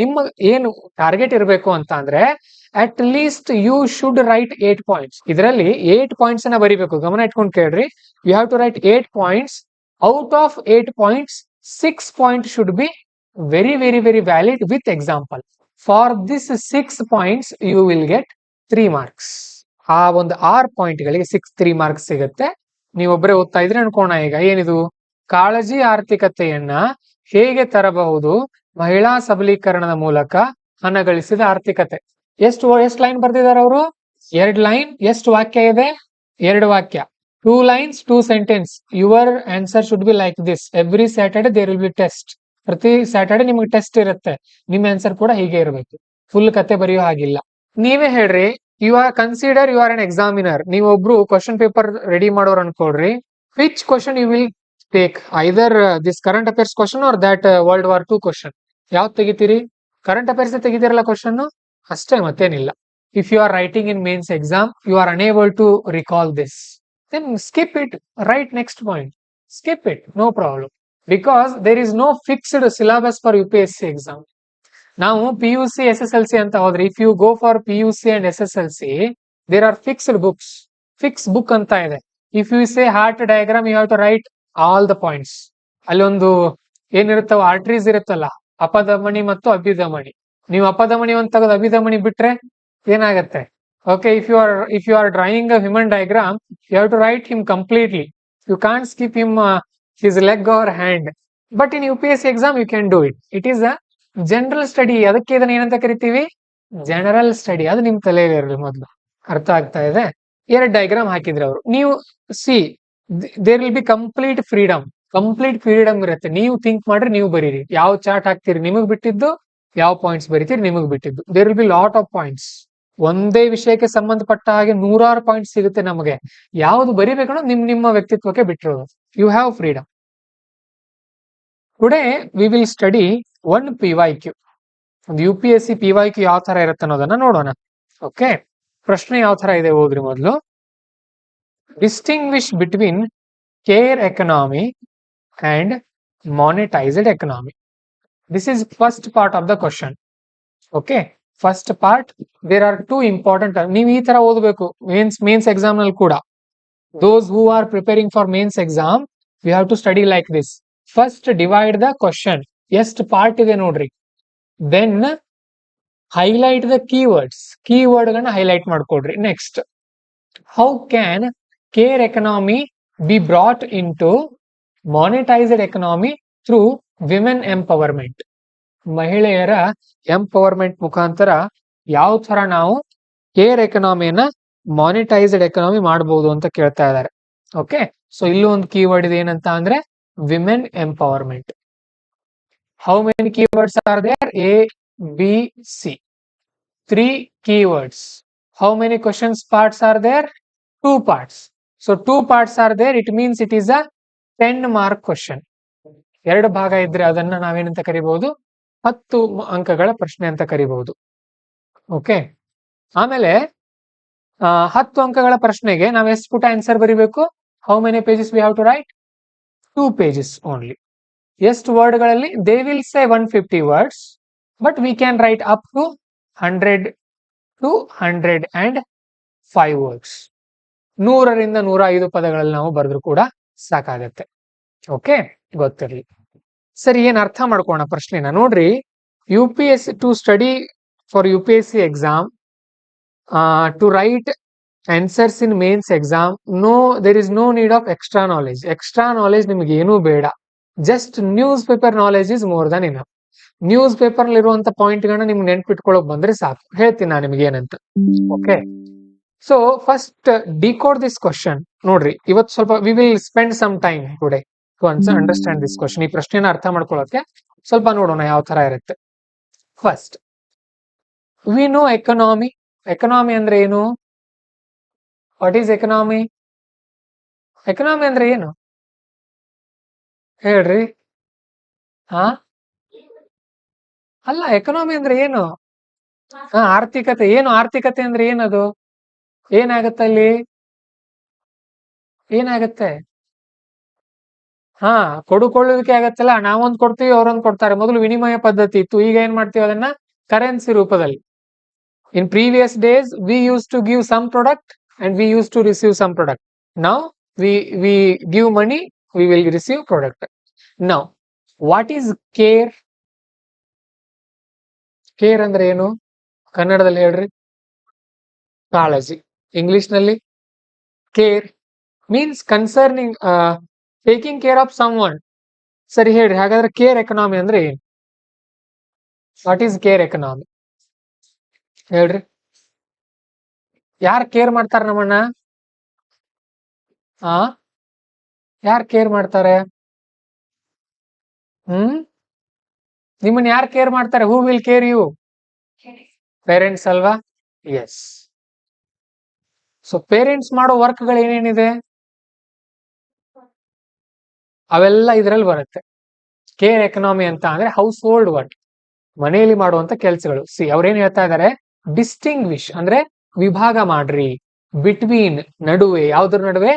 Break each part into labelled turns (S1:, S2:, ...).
S1: ನಿಮ್ಮ ಏನು ಟಾರ್ಗೆಟ್ ಇರಬೇಕು ಅಂತ ಅಂದ್ರೆ at least you should write 8 points. ಇದರಲ್ಲಿ 8 ಪಾಯಿಂಟ್ಸ್ ಅನ್ನ ಬರಿಬೇಕು. ಗಮನ ಇಟ್ಕೊಂಡು ಕೇಳ್ರಿ. You have to write 8 points. Out of 8 points 6 point should be very very very valid with example. For this 6 points you will get 3 marks. ಆ ಒಂದು 6 point ಗಳಿಗೆ 3 marks ಸಿಗುತ್ತೆ. ನೀವೊಬ್ಬರೇ ಓದ್ತಾ ಇದ್ರೆ ಅನ್ಕೋಣ, ಈಗ ಏನಿದು ಕಾಳಜಿ ಆರ್ಥಿಕತೆಯನ್ನ ಹೇಗೆ ತರಬಹುದು, ಮಹಿಳಾ ಸಬಲೀಕರಣದ ಮೂಲಕ ಹಣ ಗಳಿಸಿದ ಆರ್ಥಿಕತೆ. ಎಷ್ಟು ಲೈನ್ ಬರ್ದಿದ್ದಾರೆ ಅವರು? 2 ಲೈನ್. ಎಷ್ಟು ವಾಕ್ಯ ಇದೆ? 2 ವಾಕ್ಯ. 2 lines 2 sentence. Your answer should be like this. Every Saturday there will be test. ಪ್ರತಿ ಸ್ಯಾಟರ್ಡೆ ನಿಮ್ಗೆ ಟೆಸ್ಟ್ ಇರುತ್ತೆ. ನಿಮ್ ಆನ್ಸರ್ ಕೂಡ ಹೀಗೆ ಇರಬೇಕು. ಫುಲ್ ಕತೆ ಬರೆಯೋ ಹಾಗಿಲ್ಲ. ನೀವೇ ಹೇಳ್ರಿ, you are consider you are an examiner. ನೀವೊಬ್ರು ಕ್ವಶನ್ ಪೇಪರ್ ರೆಡಿ ಮಾಡೋರು ಅನ್ಕೊಳ್ರಿ. Which question you will take? Either this current affairs question or that world war 2 question. ಯಾವ್ದು ತೆಗಿತೀರಿ? ಕರೆಂಟ್ ಅಫೇರ್ಸ್ ತೆಗಿತೀರಲ್ಲ ಕ್ವಶನ್, ಅಷ್ಟೇ, ಮತ್ತೇನಿಲ್ಲ. If you are writing in mains exam, you are unable to recall this, then skip it, write next point, skip it, no problem, because there is no fixed syllabus for UPSC exam. ನಾವು PUC SSLC ಅಂತ ಹೋದ್ರೆ, if you go for PUC and SSLC, there are fixed books, fixed book ಅಂತ ಇದೆ. If you say heart diagram, you have to write all the points. ಅಲ್ಲೊಂದು ಏನಿರುತ್ತವ arteries ಇರುತ್ತಲ್ಲ, ಅಪಧಮನಿ ಮತ್ತು ಅಭಿಧಮನಿ. ನೀವು ಅಪಧಮನಿ ಒಂದು ತೆಗೆದು ಅಭಿಧಮನಿ ಬಿಟ್ರೆ ಏನಾಗತ್ತೆ? Okay, if you are drawing a human diagram, you have to write him completely. You can't skip him his leg or hand. But in UPSC exam you can do it. It is a general study. ಅದಕ್ಕೆ ಇದನ್ನ ಏನಂತ ಕರಿತೀವಿ? General study. ಅದು ನಿಮ್ ತಲೆಯಲ್ಲಿ ಇರಲಿ ಮೊದಲು. ಅರ್ಥ ಆಗ್ತಾ ಇದೆ? 2 ಡಯಾಗ್ರಾಮ್ ಹಾಕಿದ್ರೆ ಅವರು, ನೀವು see there will be complete freedom ಇರುತ್ತೆ. ನೀವು ಥಿಂಕ್ ಮಾಡ್ರಿ, ನೀವು ಬರೀರಿ. ಯಾವ ಚಾರ್ಟ್ ಹಾಕ್ತೀರಿ ನಿಮಗ್ ಬಿಟ್ಟಿದ್ದು, ಯಾವ ಪಾಯಿಂಟ್ಸ್ ಬರೀತೀರಿ ನಿಮಗ್ ಬಿಟ್ಟಿದ್ದು. There will be lot of points. ಒಂದೇ ವಿಷಯಕ್ಕೆ ಸಂಬಂಧಪಟ್ಟ ಹಾಗೆ 100 ಪಾಯಿಂಟ್ಸ್ ಸಿಗುತ್ತೆ ನಮಗೆ. ಯಾವ್ದು ಬರಿಬೇಕನ್ನೋ ನಿಮ್ಮ ವ್ಯಕ್ತಿತ್ವಕ್ಕೆ ಬಿಟ್ಟಿರೋದು. You have freedom. Today we will study 1 PYQ. ಒಂದು UPSC PYQ ಯಾವ ತರ ಇರುತ್ತೆ ಅನ್ನೋದನ್ನ ನೋಡೋಣ. ಓಕೆ, ಪ್ರಶ್ನೆ ಯಾವ ತರ ಇದೆ ಓದ್ರಿ ಮೊದಲು. Distinguish between care economy and monetized economy. This is first part of the question. Okay, first part, there are 2 important. ನೀವು ಈ ತರ ಓದಬೇಕು ಮೇನ್ಸ್ ಎಕ್ಸಾಮ್ ನಲ್ಲಿ ಕೂಡ. Those who are preparing for mains exam, you have to study like this. First divide the question. ಎಷ್ಟು part ಇದೆ ನೋಡ್ರಿ. Then highlight the keywords. Keyword ಗಳನ್ನ ಹೈಲೈಟ್ ಮಾಡ್ಕೊಡ್ರಿ. Next, how can care economy be brought in to monetized economy through women empowerment. ಮಹಿಳೆಯರ empowerment ಮುಖಾಂತರ ಯಾವ ತರ ನಾವು ಕೇರ್ ಎಕನಾಮಿಯನ್ನ ಮಾನಿಟೈಸ್ಡ್ ಎಕನಾಮಿ ಮಾಡಬಹುದು ಅಂತ ಕೇಳ್ತಾ ಇದ್ದಾರೆ. ಓಕೆ, ಸೊ ಇಲ್ಲೂ ಒಂದು ಕೀವರ್ಡ್ ಇದೆ, ಏನಂತ ಅಂದ್ರೆ women empowerment. How many keywords are there? A, B, C. 3 keywords. How many questions parts are there? 2 parts. So 2 parts are there. It means it is a 10 mark question. 2 ಭಾಗ ಇದ್ರೆ ಅದನ್ನ ನಾವೇನಂತ ಕರಿಬಹುದು? 10 ಅಂಕಗಳ ಪ್ರಶ್ನೆ ಅಂತ ಕರಿಬಹುದು. ಓಕೆ, ಆಮೇಲೆ 10 ಅಂಕಗಳ ಪ್ರಶ್ನೆಗೆ ನಾವು ಎಷ್ಟು ಪುಟ ಆನ್ಸರ್ ಬರಿಬೇಕು? How many pages we have to write? 2 pages only. ಎಷ್ಟು ವರ್ಡ್ಗಳಲ್ಲಿ? They will say 150 words, but we can write up to 100 to 105 words. 100ರಿಂದ 105 ಪದಗಳಲ್ಲಿ ನಾವು ಬರೆದ್ರು ಕೂಡ ಸಾಕಾಗತ್ತೆ. ಓಕೆ, ಗೊತ್ತಿರಲಿ. ಸರಿ, ಏನ್ ಅರ್ಥ ಮಾಡ್ಕೋಣ ಪ್ರಶ್ನೆನ ನೋಡ್ರಿ. UPSC to study for UPSC exam, to write answers in mains exam, there is no need of extra knowledge. Extra knowledge ನಿಮ್ಗೆ ಏನೂ ಬೇಡ. Just news paper knowledge is more than enough. News paper ಇರುವಂತ point ಗಳನ್ನ ನಿಮ್ಗೆ ನೆನ್ಪಿಟ್ಕೊಳ್ಳೋಕ್ ಬಂದ್ರೆ ಸಾಕು. ಹೇಳ್ತೀನಿ ನಾನು ನಿಮ್ಗೆ ಏನಂತ. Okay, so first decode this question. ನೋಡ್ರಿ, ಇವತ್ತು ಸ್ವಲ್ಪ we will spend some time today to understand this question. ಈ ಪ್ರಶ್ನೆನ ಅರ್ಥ ಮಾಡ್ಕೊಳ್ಳೋಕೆ ಸ್ವಲ್ಪ ನೋಡೋಣ ಯಾವ ತರ ಇರುತ್ತೆ. First, we know economy. Economy ಅಂದ್ರೆ ಏನು? What is economy? ಎಕನಾಮಿ ಅಂದ್ರೆ ಏನು ಹೇಳ್ರಿ? ಹಾ, ಅಲ್ಲ, ಎಕನಾಮಿ ಅಂದ್ರೆ ಏನು? ಆರ್ಥಿಕತೆ. ಏನು ಆರ್ಥಿಕತೆ ಅಂದ್ರೆ ಏನದು? ಏನಾಗತ್ತೆ ಅಲ್ಲಿ? ಏನಾಗತ್ತೆ? ಹಾ, ಕೊಡುಕೊಳ್ಳುವಿಕೆ ಆಗತ್ತಲ್ಲ, ನಾವೊಂದ್ ಕೊಡ್ತೀವಿ ಅವ್ರೊಂದ್ ಕೊಡ್ತಾರೆ. ಮೊದಲು ವಿನಿಮಯ ಪದ್ಧತಿ ಇತ್ತು, ಈಗ ಏನ್ ಮಾಡ್ತೀವಿ ಅದನ್ನ ಕರೆನ್ಸಿ ರೂಪದಲ್ಲಿ. In previous days we use to give some product and we use to receive some product. Now we give money, we will receive product. Now what is care? Care ಅಂದ್ರೆ ಏನು ಕನ್ನಡದಲ್ಲಿ ಹೇಳ್ರಿ? ಕಾಳಜಿ. ಇಂಗ್ಲಿಷ್ ನಲ್ಲಿ care means concerning, taking care of someone. ಸರಿ ಹೇಳ್ರಿ, ಹಾಗಾದ್ರೆ care economy ಅಂದ್ರೆ ಏನು? ವಾಟ್ ಈಸ್ ಕೇರ್ ಎಕನಾಮಿ ಹೇಳ್ರಿ? ಯಾರ್ ಕೇರ್ ಮಾಡ್ತಾರ ನಮ್ಮನ್ನ? ಆ ಯಾರ್ ಕೇರ್ ಮಾಡ್ತಾರೆ? ನಿಮ್ಮನ್ನ ಯಾರು ಕೇರ್ ಮಾಡ್ತಾರೆ? Who will care you? Parents ಅಲ್ವಾ? ಎಸ್. ಸೊ ಪೇರೆಂಟ್ಸ್ ಮಾಡೋ ವರ್ಕ್ಗಳು ಏನೇನಿದೆ ಅವೆಲ್ಲ ಇದರಲ್ಲಿ ಬರುತ್ತೆ. ಕೇರ್ ಎಕನಾಮಿ ಅಂತ ಅಂದ್ರೆ ಹೌಸ್ ಹೋಲ್ಡ್ ವರ್ಕ್, ಮನೆಯಲ್ಲಿ ಮಾಡುವಂತ ಕೆಲಸಗಳು. ಅವ್ರೇನ್ ಹೇಳ್ತಾ ಇದಾರೆ? ಡಿಸ್ಟಿಂಗ್ವಿಶ್ ಅಂದ್ರೆ ವಿಭಾಗ ಮಾಡ್ರಿ ಬಿಟ್ವೀನ್, ನಡುವೆ. ಯಾವ್ದ್ರ ನಡುವೆ?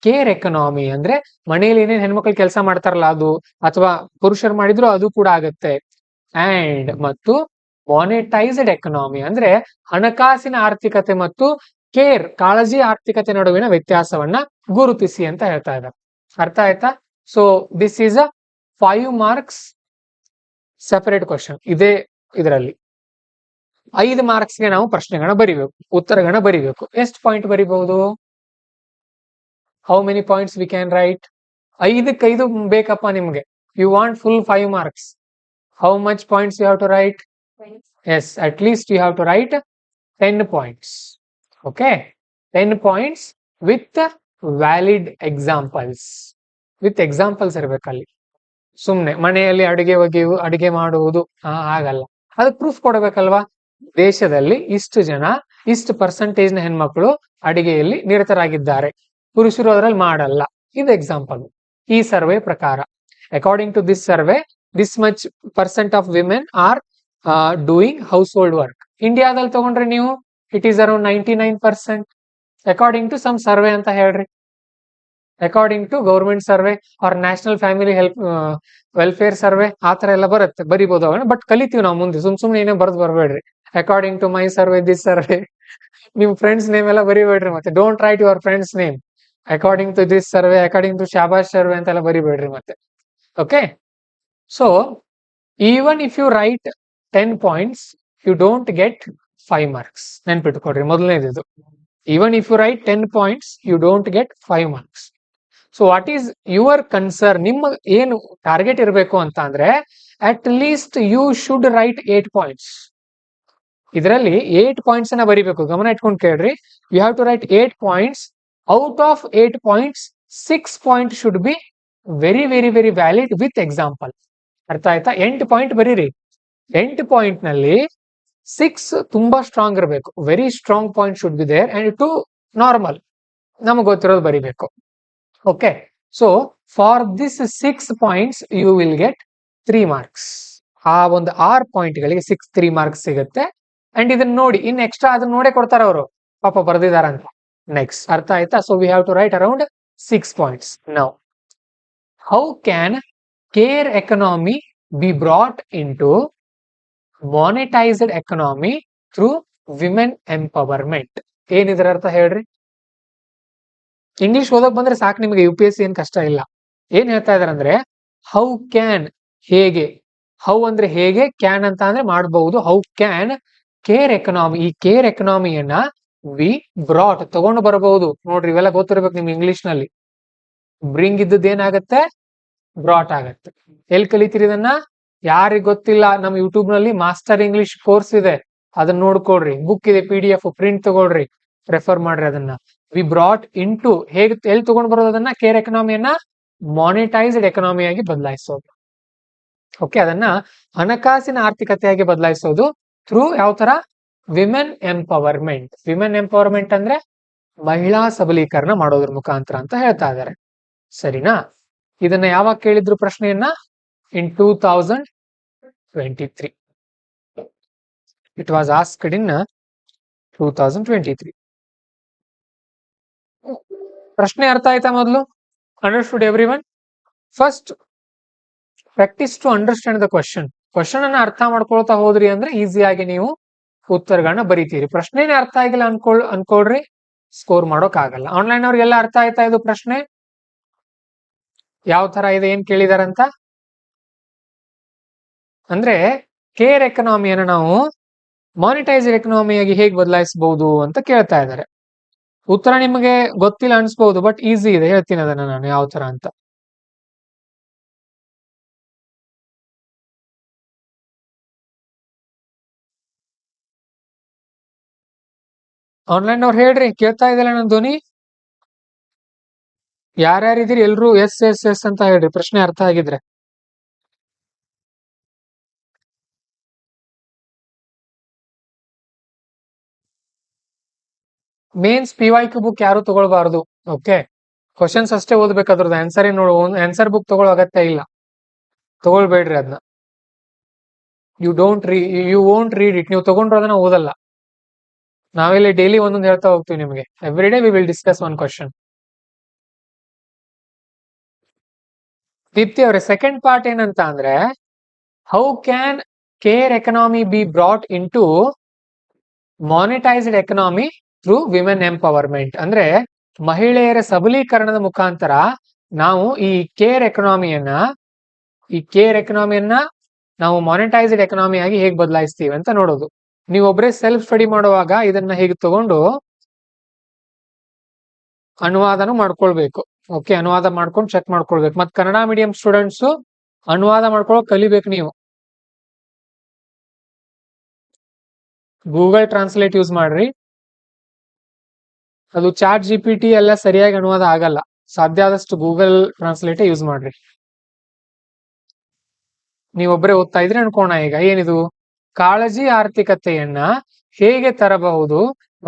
S1: ಕೇರ್ ಎಕನಾಮಿ ಅಂದ್ರೆ ಮನೆಯಲ್ಲಿ ಏನೇನ್ ಹೆಣ್ಮಕ್ಳು ಕೆಲಸ ಮಾಡ್ತಾರಲ್ಲ ಅದು, ಅಥವಾ ಪುರುಷರು ಮಾಡಿದ್ರು ಅದು ಕೂಡ ಆಗತ್ತೆ. ಅಂಡ್ ಮತ್ತು ಮಾನಿಟೈಸ್ಡ್ ಎಕನಾಮಿ ಅಂದ್ರೆ ಹಣಕಾಸಿನ ಆರ್ಥಿಕತೆ ಮತ್ತು ಕೇರ್, ಕಾಳಜಿ ಆರ್ಥಿಕತೆ ನಡುವಿನ ವ್ಯತ್ಯಾಸವನ್ನ ಗುರುತಿಸಿ ಅಂತ ಹೇಳ್ತಾ ಇದ್ದಾರೆ. ಅರ್ಥ ಆಯ್ತಾ? So this is a 5 marks separate question. ಇದೇ ಇದರಲ್ಲಿ 5 ಮಾರ್ಕ್ಸ್ಗೆ ನಾವು ಪ್ರಶ್ನೆಗಳನ್ನ ಬರಿಬೇಕು, ಉತ್ತರಗಳನ್ನ ಬರಿಬೇಕು. ಎಷ್ಟು ಪಾಯಿಂಟ್ ಬರಿಬಹುದು? How many points we can write? 5ಕ್ಕೆ 5 ಬೇಕಪ್ಪ ನಿಮ್ಗೆ. You want full 5 marks. How much points you have to write? Yes, at least you have to write 10 points. Okay, 10 points with valid examples. With examples ಇರ್ಬೇಕಲ್ಲಿ. ಸುಮ್ನೆ ಮನೆಯಲ್ಲಿ ಅಡಿಗೆ ಮಾಡುವುದು ಆಗಲ್ಲ, ಅದಕ್ಕೆ proof ಕೊಡಬೇಕಲ್ವಾ? ದೇಶದಲ್ಲಿ ಇಷ್ಟು ಜನ, ಇಷ್ಟು ಪರ್ಸೆಂಟೇಜ್ ನ ಹೆಣ್ಮಕ್ಳು ಅಡಿಗೆಯಲ್ಲಿ ನಿರತರಾಗಿದ್ದಾರೆ, ಪುರುಷರು ಅದರಲ್ಲಿ ಮಾಡಲ್ಲ. ಇದು ಎಕ್ಸಾಂಪಲ್. ಈ ಸರ್ವೆ ಪ್ರಕಾರ, according to this survey, this much percent of women are doing household work. ಇಂಡಿಯಾದಲ್ಲಿ ತಗೊಂಡ್ರೆ ನೀವು, it is around 99%. According to some survey ಅಂತ ಹೇಳ್ರಿ. According to government survey or national family welfare survey, ಆತರ ಎಲ್ಲ ಬರುತ್ತೆ, ಬರಿಬಹುದು ಅವನ್ನ. ಬಟ್ ಕಲಿತೀವಿ ನಾವು ಮುಂದೆ, ಸುಮ್ನೆ ಏನೇ ಬರ್ದು ಬರ್ಬೇಡ್ರಿ. According to my survey, this survey. ನಿಮ್ ಫ್ರೆಂಡ್ಸ್ ನೇಮ್ ಎಲ್ಲ ಬರಿಬೇಡ್ರಿ ಮತ್ತೆ. Don't write your friends name. According to this survey, according to ಶಾಬಾಷ್ ಸರ್ವೆ ಅಂತೆಲ್ಲ ಬರಿಬೇಡ್ರಿ ಮತ್ತೆ. Okay, so even if you write 10 points, you don't get 5 marks. ನೆನ್ಪಿಟ್ಕೊಡ್ರಿ ಮೊದಲನೇದು. even if you write 10 points, you don't get 5 marks. So what is your concern? ನಿಮ್ಮ ಏನು target ಇರಬೇಕು ಅಂತ ಅಂದ್ರೆ, at least you should write 8 points. ಇದರಲ್ಲಿ 8 points ಅನ್ನ ಬರಿಬೇಕು. ಗಮನ ಇಟ್ಕೊಂಡು ಕೇಳ್ರಿ. You have to write 8 points. Out of 8 points, 6 points should be very very very valid with example. ಅರ್ಥ ಆಯ್ತಾ? 8 ಪಾಯಿಂಟ್ ಬರೀರಿ. 8 ಪಾಯಿಂಟ್ ನಲ್ಲಿ 6 ತುಂಬಾ ಸ್ಟ್ರಾಂಗ್ ಇರಬೇಕು, very strong point should be there, and 2 normal, ನಮಗೆ ಗೊತ್ತಿರೋದು ಬರಿಬೇಕು. Okay, so for this 6 points you will get 3 marks. ಆ ಒಂದು 6 ಪಾಯಿಂಟ್ಗಳಿಗೆ 3 marks ಸಿಗುತ್ತೆ. ಅಂಡ್ ಇದನ್ನ ನೋಡಿ, ಇನ್ ಎಕ್ಸ್ಟ್ರಾ ಅದನ್ನ ನೋಡೇ ಕೊಡ್ತಾರೆ ಅವರು, ಪಾಪ ಬರ್ದಿದಾರಂತ. ನೆಕ್ಸ್ಟ್, ಅರ್ಥ ಆಯ್ತಾ? So we have to write around 6 points. Now how can care economy be brought into monetized economy through women empowerment? ಏನಿದ್ರ ಅರ್ಥ ಹೇಳ್ರಿ? ಇಂಗ್ಲಿಷ್ ಓದಕ್ ಬಂದ್ರೆ ಸಾಕು ನಿಮಗೆ, UPSC ಏನ್ ಕಷ್ಟ ಇಲ್ಲ. ಏನ್ ಹೇಳ್ತಾ ಇದಾರೆ ಅಂದ್ರೆ, ಹೌ ಕ್ಯಾನ್, ಹೇಗೆ. ಹೌ ಅಂದ್ರೆ ಹೇಗೆ, ಕ್ಯಾನ್ ಅಂತ ಅಂದ್ರೆ ಮಾಡಬಹುದು. ಹೌ ಕ್ಯಾನ್ ಕೇರ್ ಎಕನಾಮಿ, ಈ ಕೇರ್ ಎಕನಾಮಿಯನ್ನ ವಿ ಬ್ರಾಟ್, ತಗೊಂಡು ಬರಬಹುದು. ನೋಡ್ರಿ, ಇವೆಲ್ಲ ಗೊತ್ತಿರ್ಬೇಕು ನಿಮ್ಗೆ ಇಂಗ್ಲಿಷ್ ನಲ್ಲಿ. ಬ್ರಿಂಗ್ ಇದ್ದದ್ದು ಏನಾಗತ್ತೆ? ಬ್ರಾಟ್ ಆಗತ್ತೆ. ಎಲ್ಲಿ ಕಲಿತೀರಿ ಇದನ್ನ? ಯಾರಿಗ್ ಗೊತ್ತಿಲ್ಲ, ನಮ್ ಯೂಟ್ಯೂಬ್ ನಲ್ಲಿ ಮಾಸ್ಟರ್ ಇಂಗ್ಲಿಷ್ ಕೋರ್ಸ್ ಇದೆ, ಅದನ್ನ ನೋಡ್ಕೊಳ್ರಿ. ಬುಕ್ ಇದೆ, PDF ಪ್ರಿಂಟ್ ತಗೊಳ್ರಿ, ರೆಫರ್ ಮಾಡ್ರಿ ಅದನ್ನ. ವಿ ಬ್ರಾಟ್ ಇನ್ ಟು, ಹೇಗೆ ಎಲ್ಲಿ ತಗೊಂಡ್ ಬರೋದು ಅದನ್ನ? ಕೇರ್ ಎಕನಾಮಿಯನ್ನ ಮಾನಿಟೈಸ್ಡ್ ಎಕನಾಮಿಯಾಗಿ ಬದಲಾಯಿಸೋದು. ಓಕೆ, ಅದನ್ನ ಹಣಕಾಸಿನ ಆರ್ಥಿಕತೆಯಾಗಿ ಬದಲಾಯಿಸೋದು ಥ್ರೂ ಯಾವ ತರ? Women empowerment. ವಿಮೆನ್ ಎಂಪವರ್ಮೆಂಟ್ ಅಂದ್ರೆ ಮಹಿಳಾ ಸಬಲೀಕರಣ ಮಾಡೋದ್ರ ಮುಖಾಂತರ ಅಂತ ಹೇಳ್ತಾ ಇದಾರೆ. ಸರಿನಾ? ಇದನ್ನ ಯಾವಾಗ ಕೇಳಿದ್ರು ಪ್ರಶ್ನೆಯನ್ನ? In 2023. It was asked in 2023. ಪ್ರಶ್ನೆ ಅರ್ಥ ಆಯ್ತಾ ಮೊದಲು? Understood everyone? First practice to understand the question ಅನ್ನ ಅರ್ಥ ಮಾಡ್ಕೊಳ್ತಾ ಹೋದ್ರಿ ಅಂದ್ರೆ ಈಸಿಯಾಗಿ ನೀವು ಉತ್ತರಗಳನ್ನ ಬರೀತೀರಿ. ಪ್ರಶ್ನೆನೇ ಅರ್ಥ ಆಗಿಲ್ಲ ಅನ್ಕೊಳ್ರಿ, ಸ್ಕೋರ್ ಮಾಡೋಕ್ ಆಗಲ್ಲ. ಆನ್ಲೈನ್ ಅವ್ರಿಗೆಲ್ಲ ಅರ್ಥ ಆಯ್ತಾ ಇದು ಪ್ರಶ್ನೆ? ಯಾವ ತರ ಇದೆ, ಏನ್ ಕೇಳಿದಾರಂತ? ಅಂದ್ರೆ ಕೇರ್ ಎಕನಾಮಿಯನ್ನ ನಾವು ಮಾನಿಟೈಸ್ಡ್ ಎಕನಾಮಿಯಾಗಿ ಹೇಗೆ ಬದಲಾಯಿಸಬಹುದು ಅಂತ ಕೇಳ್ತಾ ಇದ್ದಾರೆ. ಉತ್ತರ ನಿಮಗೆ ಗೊತ್ತಿಲ್ಲ ಅನ್ಸ್ಬಹುದು, ಬಟ್ ಈಸಿ ಇದೆ, ಹೇಳ್ತೀನಿ ಅದನ್ನ ನಾನು ಯಾವ ತರ ಅಂತ. ಆನ್ಲೈನ್ ಅವ್ರು ಹೇಳ್ರಿ, ಕೇಳ್ತಾ ಇದ್ದಲ್ಲ ನನ್ನ ಧ್ವನಿ? ಯಾರ್ಯಾರಿದ್ದೀರಿ ಎಲ್ರು ಎಸ್ ಎಸ್ ಎಸ್ ಅಂತ ಹೇಳ್ರಿ, ಪ್ರಶ್ನೆ ಅರ್ಥ ಆಗಿದ್ರೆ. ಮೇನ್ಸ್ PYQ ಬುಕ್ ಯಾರು ತಗೊಳ್ಬಾರ್ದು. ಓಕೆ, ಕ್ವಶನ್ಸ್ ಅಷ್ಟೇ ಓದ್ಬೇಕು, ಅದ್ರದ್ದು ಆನ್ಸರ್ ನೋಡು. ಆನ್ಸರ್ ಬುಕ್ ತಗೊಳ್ಳೋ ಅಗತ್ಯ ಇಲ್ಲ, ತಗೊಳ್ಬೇಡ್ರಿ ಅದನ್ನ. You won't read it. ನೀವು ತಗೊಂಡ್ರು ಅದನ್ನ ಓದಲ್ಲ. ನಾವಿಲ್ಲಿ ಡೈಲಿ ಒಂದೊಂದು ಹೇಳ್ತಾ ಹೋಗ್ತೀವಿ ನಿಮಗೆ. Every day we will discuss one question. Deepti ಅವರೇ, ಸೆಕೆಂಡ್ ಪಾರ್ಟ್ ಏನಂತ ಅಂದ್ರೆ, how can care economy be brought in to monetized economy through women empowerment. ಅಂದ್ರೆ ಮಹಿಳೆಯರ ಸಬಲೀಕರಣದ ಮುಖಾಂತರ ನಾವು ಈ ಕೇರ್ ಎಕನಾಮಿಯನ್ನ ನಾವು ಮಾನಿಟೈಸ್ಡ್ ಎಕನಾಮಿ ಆಗಿ ಹೇಗೆ ಬದಲಾಯಿಸ್ತೀವಿ ಅಂತ ನೋಡೋದು. ನೀವೊಬ್ಬರೇ ಸೆಲ್ಫ್ ಸ್ಟಡಿ ಮಾಡುವಾಗ ಇದನ್ನ ಹೇಗೆ ತಗೊಂಡು ಅನುವಾದನೂ ಮಾಡ್ಕೊಳ್ಬೇಕು. ಓಕೆ, ಅನುವಾದ ಮಾಡ್ಕೊಂಡು ಚೆಕ್ ಮಾಡ್ಕೊಳ್ಬೇಕು. ಮತ್ತೆ ಕನ್ನಡ ಮೀಡಿಯಂ ಸ್ಟೂಡೆಂಟ್ಸ್ ಅನುವಾದ ಮಾಡ್ಕೊಳ್ಳೋಕೆ ಕಲಿಬೇಕು ನೀವು. ಗೂಗಲ್ ಟ್ರಾನ್ಸ್ಲೇಟ್ ಯೂಸ್ ಮಾಡ್ರಿ. ಅದು ChatGPT ಎಲ್ಲ ಸರಿಯಾಗಿ ಅನುವಾದ ಆಗಲ್ಲ. ಸಾಧ್ಯ ಆದಷ್ಟು ಗೂಗಲ್ ಟ್ರಾನ್ಸ್ಲೇಟ್ ಯೂಸ್ ಮಾಡ್ರಿ. ನೀವೊಬ್ಬರೇ ಓದ್ತಾ ಇದ್ರೆ ಅನ್ಕೋಣ, ಈಗ ಏನಿದು ಕಾಳಜಿ ಆರ್ಥಿಕತೆಯನ್ನ ಹೇಗೆ ತರಬಹುದು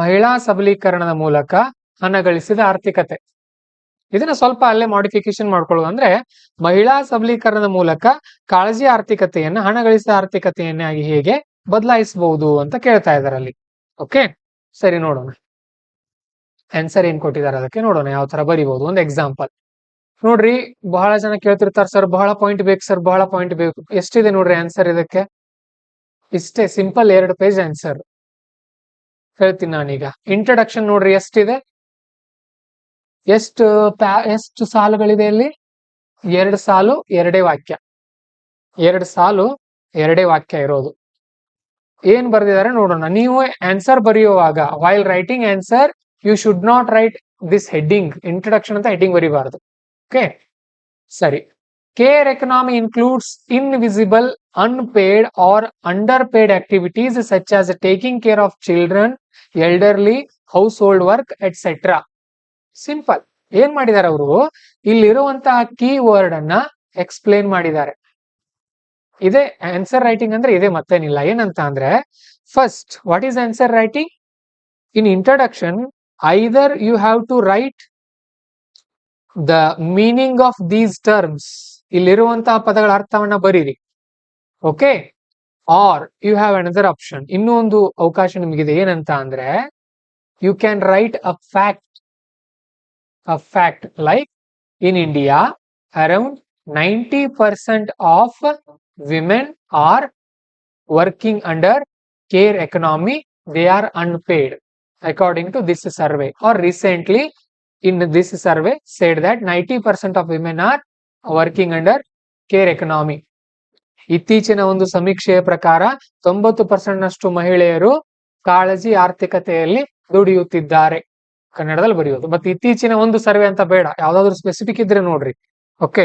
S1: ಮಹಿಳಾ ಸಬಲೀಕರಣದ ಮೂಲಕ ಹಣ ಗಳಿಸಿದ ಆರ್ಥಿಕತೆ. ಇದನ್ನ ಸ್ವಲ್ಪ ಅಲ್ಲೇ ಮಾಡಿಫಿಕೇಶನ್ ಮಾಡ್ಕೊಳ್ಳೋದು. ಅಂದ್ರೆ ಮಹಿಳಾ ಸಬಲೀಕರಣದ ಮೂಲಕ ಕಾಳಜಿ ಆರ್ಥಿಕತೆಯನ್ನ ಹಣ ಗಳಿಸಿದ ಆರ್ಥಿಕತೆಯನ್ನಾಗಿ ಹೇಗೆ ಬದಲಾಯಿಸಬಹುದು ಅಂತ ಕೇಳ್ತಾ ಇದಾರೆ ಅಲ್ಲಿ. ಓಕೆ, ಸರಿ, ನೋಡೋಣ ಆನ್ಸರ್ ಏನ್ ಕೊಟ್ಟಿದ್ದಾರೆ ಅದಕ್ಕೆ. ನೋಡೋಣ ಯಾವ ತರ ಬರೀಬಹುದು. ಒಂದು ಎಕ್ಸಾಂಪಲ್ ನೋಡ್ರಿ. ಬಹಳ ಜನ ಕೇಳ್ತಿರ್ತಾರೆ, ಸರ್ ಬಹಳ ಪಾಯಿಂಟ್ ಬೇಕು, ಸರ್ ಬಹಳ ಪಾಯಿಂಟ್ ಬೇಕು. ಎಷ್ಟಿದೆ ನೋಡ್ರಿ ಆನ್ಸರ್ ಇದಕ್ಕೆ? ಇಷ್ಟೇ ಸಿಂಪಲ್, 2 ಪೇಜ್ ಆನ್ಸರ್. ಹೇಳ್ತೀನಿ ನಾನೀಗ. ಇಂಟ್ರಡಕ್ಷನ್ ನೋಡ್ರಿ ಎಷ್ಟಿದೆ, ಎಷ್ಟು ಸಾಲುಗಳಿದೆ ಇಲ್ಲಿ? 2 ಸಾಲು 2 ವಾಕ್ಯ. 2 ಸಾಲು 2 ವಾಕ್ಯ ಇರೋದು. ಏನ್ ಬರ್ದಿದ್ದಾರೆ ನೋಡೋಣ. ನೀವು ಆನ್ಸರ್ ಬರೆಯುವಾಗ while writing answer you should not write this heading. Introduction ಅಂತ ಹೆಡ್ಡಿಂಗ್ ಬರೀಬಾರದು. ಓಕೆ, ಸರಿ. Care economy includes invisible unpaid or underpaid activities such as taking care of children, elderly, household work, etc. Simple. ಏನ್ ಮಾಡಿದ್ದಾರೆ ಅವರು, ಇಲ್ಲಿರುವಂತಹ key word ಅನ್ನ explain ಮಾಡಿದ್ದಾರೆ. ಇದೇ ಆನ್ಸರ್ ರೈಟಿಂಗ್ ಅಂದ್ರೆ ಇದೇ, ಮತ್ತೇನಿಲ್ಲ. ಏನಂತ ಅಂದ್ರೆ, first what is answer writing? In introduction either you have to write the meaning of these terms, ಇಲ್ಲಿರುವಂತಹ ಪದಗಳ ಅರ್ಥವನ್ನ ಬರೀರಿ. Okay, or you have another option. ಇನ್ನೂ ಒಂದು ಅವಕಾಶ ನಿಮಗಿದೆ. ಏನಂತ ಅಂದ್ರೆ, you can write a fact like in India around 90% of women are working under care economy. They are unpaid according to this survey, or recently in this survey said that 90% of women are working under care economy. ಇತ್ತೀಚಿನ ಒಂದು ಸಮೀಕ್ಷೆಯ ಪ್ರಕಾರ 90% ನಷ್ಟು ಮಹಿಳೆಯರು ಕಾಳಜಿ ಆರ್ಥಿಕತೆಯಲ್ಲಿ ದುಡಿಯುತ್ತಿದ್ದಾರೆ. ಕನ್ನಡದಲ್ಲಿ ಬರೆಯೋದು. ಮತ್ತೆ ಇತ್ತೀಚಿನ ಒಂದು ಸರ್ವೆ ಅಂತ ಬೇಡ, ಯಾವ್ದಾದ್ರು ಸ್ಪೆಸಿಫಿಕ್ ಇದ್ರೆ ನೋಡ್ರಿ. ಓಕೆ,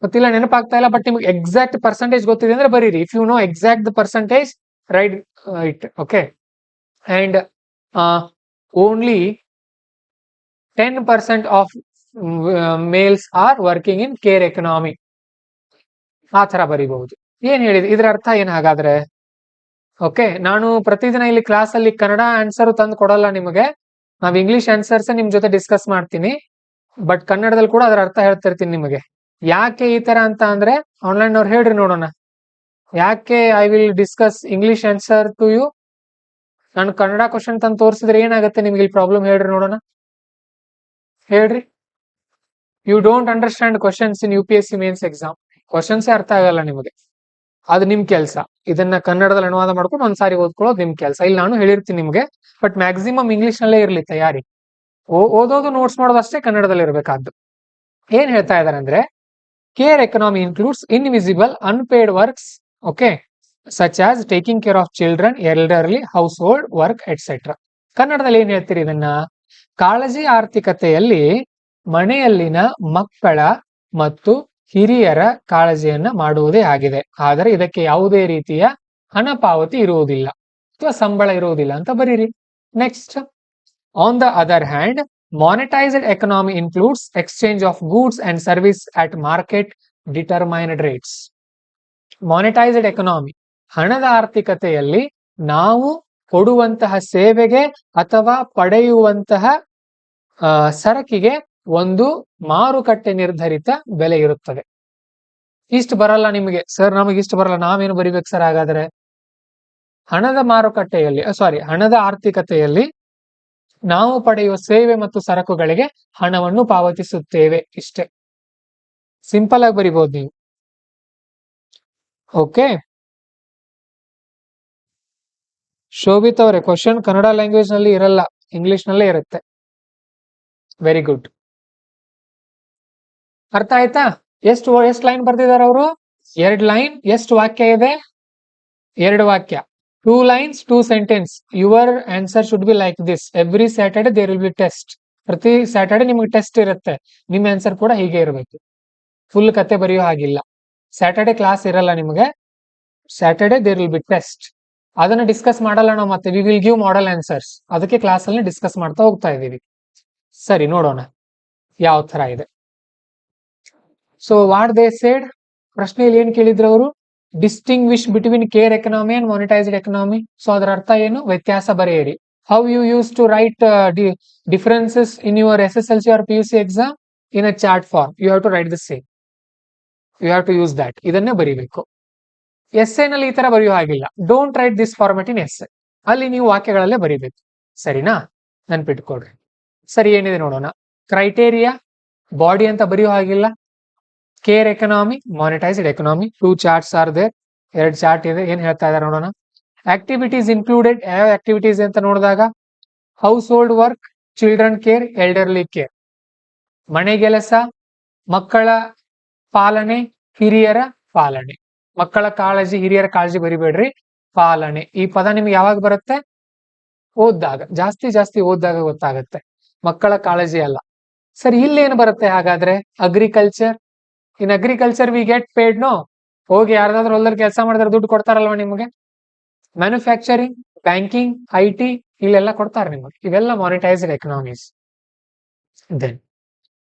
S1: ಗೊತ್ತಿಲ್ಲ, ನೆನಪಾಗ್ತಾ ಇಲ್ಲ, ಬಟ್ ನಿಮ್ಗೆ ಎಕ್ಸಾಕ್ಟ್ ಪರ್ಸೆಂಟೇಜ್ ಗೊತ್ತಿದೆ ಅಂದ್ರೆ ಬರೀರಿ. If you know exact the percentage, write it. Okay, and only 10% of males are working in care economy. ಆ ತರ ಬರೀಬಹುದು. ಏನ್ ಹೇಳಿದೆ, ಇದ್ರ ಅರ್ಥ ಏನ್ ಹಾಗಾದ್ರೆ? ಓಕೆ, ನಾನು ಪ್ರತಿದಿನ ಇಲ್ಲಿ ಕ್ಲಾಸ್ ಅಲ್ಲಿ ಕನ್ನಡ ಆನ್ಸರ್ ತಂದು ಕೊಡಲ್ಲ ನಿಮಗೆ. ನಾವ್ ಇಂಗ್ಲಿಷ್ ಆನ್ಸರ್ಸ್ ನಿಮ್ ಜೊತೆ ಡಿಸ್ಕಸ್ ಮಾಡ್ತೀನಿ, ಬಟ್ ಕನ್ನಡದಲ್ಲಿ ಕೂಡ ಅದರ ಅರ್ಥ ಹೇಳ್ತಿರ್ತೀನಿ ನಿಮಗೆ. ಯಾಕೆ ಈ ತರ ಅಂತ ಅಂದ್ರೆ, ಆನ್ಲೈನ್ ಅವ್ರು ಹೇಳ್ರಿ ನೋಡೋಣ. ಯಾಕೆ I will discuss English answer to you? ನಾನು ಕನ್ನಡ ಕ್ವಶನ್ ತಂದು ತೋರಿಸಿದ್ರೆ ಏನಾಗುತ್ತೆ ನಿಮ್ಗೆ ಇಲ್ಲಿ ಪ್ರಾಬ್ಲಮ್? ಹೇಳ್ರಿ ನೋಡೋಣ, ಹೇಳ್ರಿ. You don't understand questions in UPSC mains exam, questions ಅರ್ಥ ಆಗಲ್ಲ ನಿಮಗೆ, ಅದು ನಿಮ್ ಕೆಲಸ. ಇದನ್ನ ಕನ್ನಡದಲ್ಲಿ ಅನುವಾದ ಮಾಡ್ಕೊಂಡು ಒಂದ್ಸಾರಿ ಓದ್ಕೊಳ್ಳೋದು ನಿಮ್ ಕೆಲಸ. ಇಲ್ಲಿ ನಾನು ಹೇಳಿರ್ತೀನಿ ನಿಮ್ಗೆ, ಬಟ್ ಮ್ಯಾಕ್ಸಿಮಮ್ ಇಂಗ್ಲಿಷ್ ನಲ್ಲೇ ಇರ್ಲಿ ತಯಾರಿ. ಓದೋದು ನೋಟ್ಸ್ ಮಾಡೋದು ಅಷ್ಟೇ ಕನ್ನಡದಲ್ಲಿ ಇರಬೇಕಾದ್ದು. ಏನ್ ಹೇಳ್ತಾ ಇದಾರೆ ಅಂದ್ರೆ, care economy includes invisible unpaid works, okay, such as taking care of children, elderly, house hold work et cetera. ಕನ್ನಡದಲ್ಲಿ ಏನ್ ಹೇಳ್ತೀರಿ ಇದನ್ನ? ಕಾಳಜಿ ಆರ್ಥಿಕತೆಯಲ್ಲಿ ಮನೆಯಲ್ಲಿನ ಮಕ್ಕಳ ಮತ್ತು ಹಿರಿಯರ ಕಾಳಜಿಯನ್ನ ಮಾಡುವುದೇ ಆಗಿದೆ, ಆದರೆ ಇದಕ್ಕೆ ಯಾವುದೇ ರೀತಿಯ ಹಣ ಪಾವತಿ ಇರುವುದಿಲ್ಲ ಅಥವಾ ಸಂಬಳ ಇರುವುದಿಲ್ಲ ಅಂತ ಬರೀರಿ. Next, on the other hand, monetized economy includes exchange of goods and service at market determined rates. Monetized economy, ಹಣದ ಆರ್ಥಿಕತೆಯಲ್ಲಿ ನಾವು ಕೊಡುವಂತಹ ಸೇವೆಗೆ ಅಥವಾ ಪಡೆಯುವಂತಹ ಸರಕಿಗೆ ಒಂದು ಮಾರುಕಟ್ಟೆ ನಿರ್ಧರಿತ ಬೆಲೆ ಇರುತ್ತದೆ. ಇಷ್ಟು ಬರಲ್ಲ ನಿಮಗೆ ಸರ್, ನಮಗೆ ಇಷ್ಟು ಬರಲ್ಲ, ನಾವೇನು ಬರಿಬೇಕು ಸರ್ ಹಾಗಾದ್ರೆ? ಹಣದ ಮಾರುಕಟ್ಟೆಯಲ್ಲಿ ಹಣದ ಆರ್ಥಿಕತೆಯಲ್ಲಿ ನಾವು ಪಡೆಯುವ ಸೇವೆ ಮತ್ತು ಸರಕುಗಳಿಗೆ ಹಣವನ್ನು ಪಾವತಿಸುತ್ತೇವೆ. ಇಷ್ಟೇ, ಸಿಂಪಲ್ ಆಗಿ ಬರಿಬಹುದು ನೀವು. ಓಕೆ, ಶೋಭಿತ್ ಅವರೇ, ಕ್ವಶನ್ ಕನ್ನಡ ಲ್ಯಾಂಗ್ವೇಜ್ ನಲ್ಲಿ ಇರಲ್ಲ, ಇಂಗ್ಲಿಷ್ ನಲ್ಲೇ ಇರುತ್ತೆ. Very good. ಅರ್ಥ ಆಯ್ತಾ? ಎಷ್ಟು ಲೈನ್ ಬರ್ತಿದಾರೆ ಅವರು? 2 ಲೈನ್. ಎಷ್ಟು ವಾಕ್ಯ ಇದೆ? 2 ವಾಕ್ಯ. 2 lines, 2 sentence. Your answer should be like this. Every Saturday there will be test. ಪ್ರತಿ ಸ್ಯಾಟರ್ಡೆ ನಿಮಗೆ ಟೆಸ್ಟ್ ಇರುತ್ತೆ. ನಿಮ್ಮ ಆನ್ಸರ್ ಕೂಡ ಹೀಗೆ ಇರಬೇಕು, ಫುಲ್ ಕತೆ ಬರೆಯೋ ಹಾಗಿಲ್ಲ. ಸ್ಯಾಟರ್ಡೆ ಕ್ಲಾಸ್ ಇರಲ್ಲ ನಿಮಗೆ, Saturday there will be test. ಅದನ್ನ ಡಿಸ್ಕಸ್ ಮಾಡಲ್ಲ ನಾವು, ಮತ್ತೆ we will give model answers. ಅದಕ್ಕೆ ಕ್ಲಾಸ್ ಅಲ್ಲಿ ಡಿಸ್ಕಸ್ ಮಾಡ್ತಾ ಹೋಗ್ತಾ ಇದೀವಿ. ಸರಿ, ನೋಡೋಣ ಯಾವ ತರ ಇದೆ. ಸೊ ವಾಟ್ ದೇ ಸೇಡ್, ಪ್ರಶ್ನೆಯಲ್ಲಿ ಏನ್ ಕೇಳಿದ್ರು ಅವರು? Distinguish between care economy and monetized economy. So ಅದರ ಅರ್ಥ ಏನು? ವ್ಯತ್ಯಾಸ ಬರೆಯಿರಿ. How you use to write differences in your SSLC or PUC exam? In a chart form you have to write the same. You have to use that. ಇದನ್ನೇ ಬರೀಬೇಕು. Essay ನಲ್ಲಿ ಈ ತರ ಬರೆಯೋ ಹಾಗಿಲ್ಲ. Don't write this format in essay. ಅಲ್ಲಿ ನೀವು ವಾಕ್ಯಗಳಲ್ಲೇ ಬರೀಬೇಕು. ಸರಿನಾ? ನೆನ್ಪಿಟ್ಕೊಳ್ರಿ. ಸರಿ, ಏನಿದೆ ನೋಡೋಣ. ಕ್ರೈಟೇರಿಯಾ, ಬಾಡಿ ಅಂತ ಬರೆಯೋ ಹಾಗಿಲ್ಲ. Care economy, monetized economy, 2 charts are there. 2 chart ಇದೆ. ಏನ್ ಹೇಳ್ತಾ ಇದ್ದಾರೆ ನೋಡೋಣ. ಆಕ್ಟಿವಿಟೀಸ್ ಇನ್ಕ್ಲೂಡೆಡ್, ಯಾವ ಆಕ್ಟಿವಿಟೀಸ್ ಅಂತ ನೋಡಿದಾಗ, household work, children care, elderly care, ಮನೆಗೆಲಸ, ಮಕ್ಕಳ ಪಾಲನೆ, ಹಿರಿಯರ ಪಾಲನೆ. ಮಕ್ಕಳ ಕಾಳಜಿ, ಹಿರಿಯರ ಕಾಳಜಿ ಬರಿಬೇಡ್ರಿ, ಪಾಲನೆ. ಈ ಪದ ನಿಮ್ಗೆ ಯಾವಾಗ ಬರುತ್ತೆ? ಓದ್ದಾಗ, ಜಾಸ್ತಿ ಓದ್ದಾಗ ಗೊತ್ತಾಗುತ್ತೆ. ಮಕ್ಕಳ ಕಾಳಜಿ ಅಲ್ಲ. ಸರಿ, ಇಲ್ಲೇನು ಬರುತ್ತೆ ಹಾಗಾದ್ರೆ? Agriculture. In agriculture we get paid, no? ಹೋಗಿ ಯಾರ್ದಾದ್ರೂ ಹೊಲದಲ್ಲಿ ಕೆಲಸ ಮಾಡಿದ್ರೆ ದುಡ್ಡು ಕೊಡ್ತಾರಲ್ವ ನಿಮಗೆ. ಮ್ಯಾನುಫ್ಯಾಕ್ಚರಿಂಗ್, ಬ್ಯಾಂಕಿಂಗ್, IT, ಇಲ್ಲೆಲ್ಲ ಕೊಡ್ತಾರೆ ನಿಮಗೆ. ಇವೆಲ್ಲ monetized economies. Then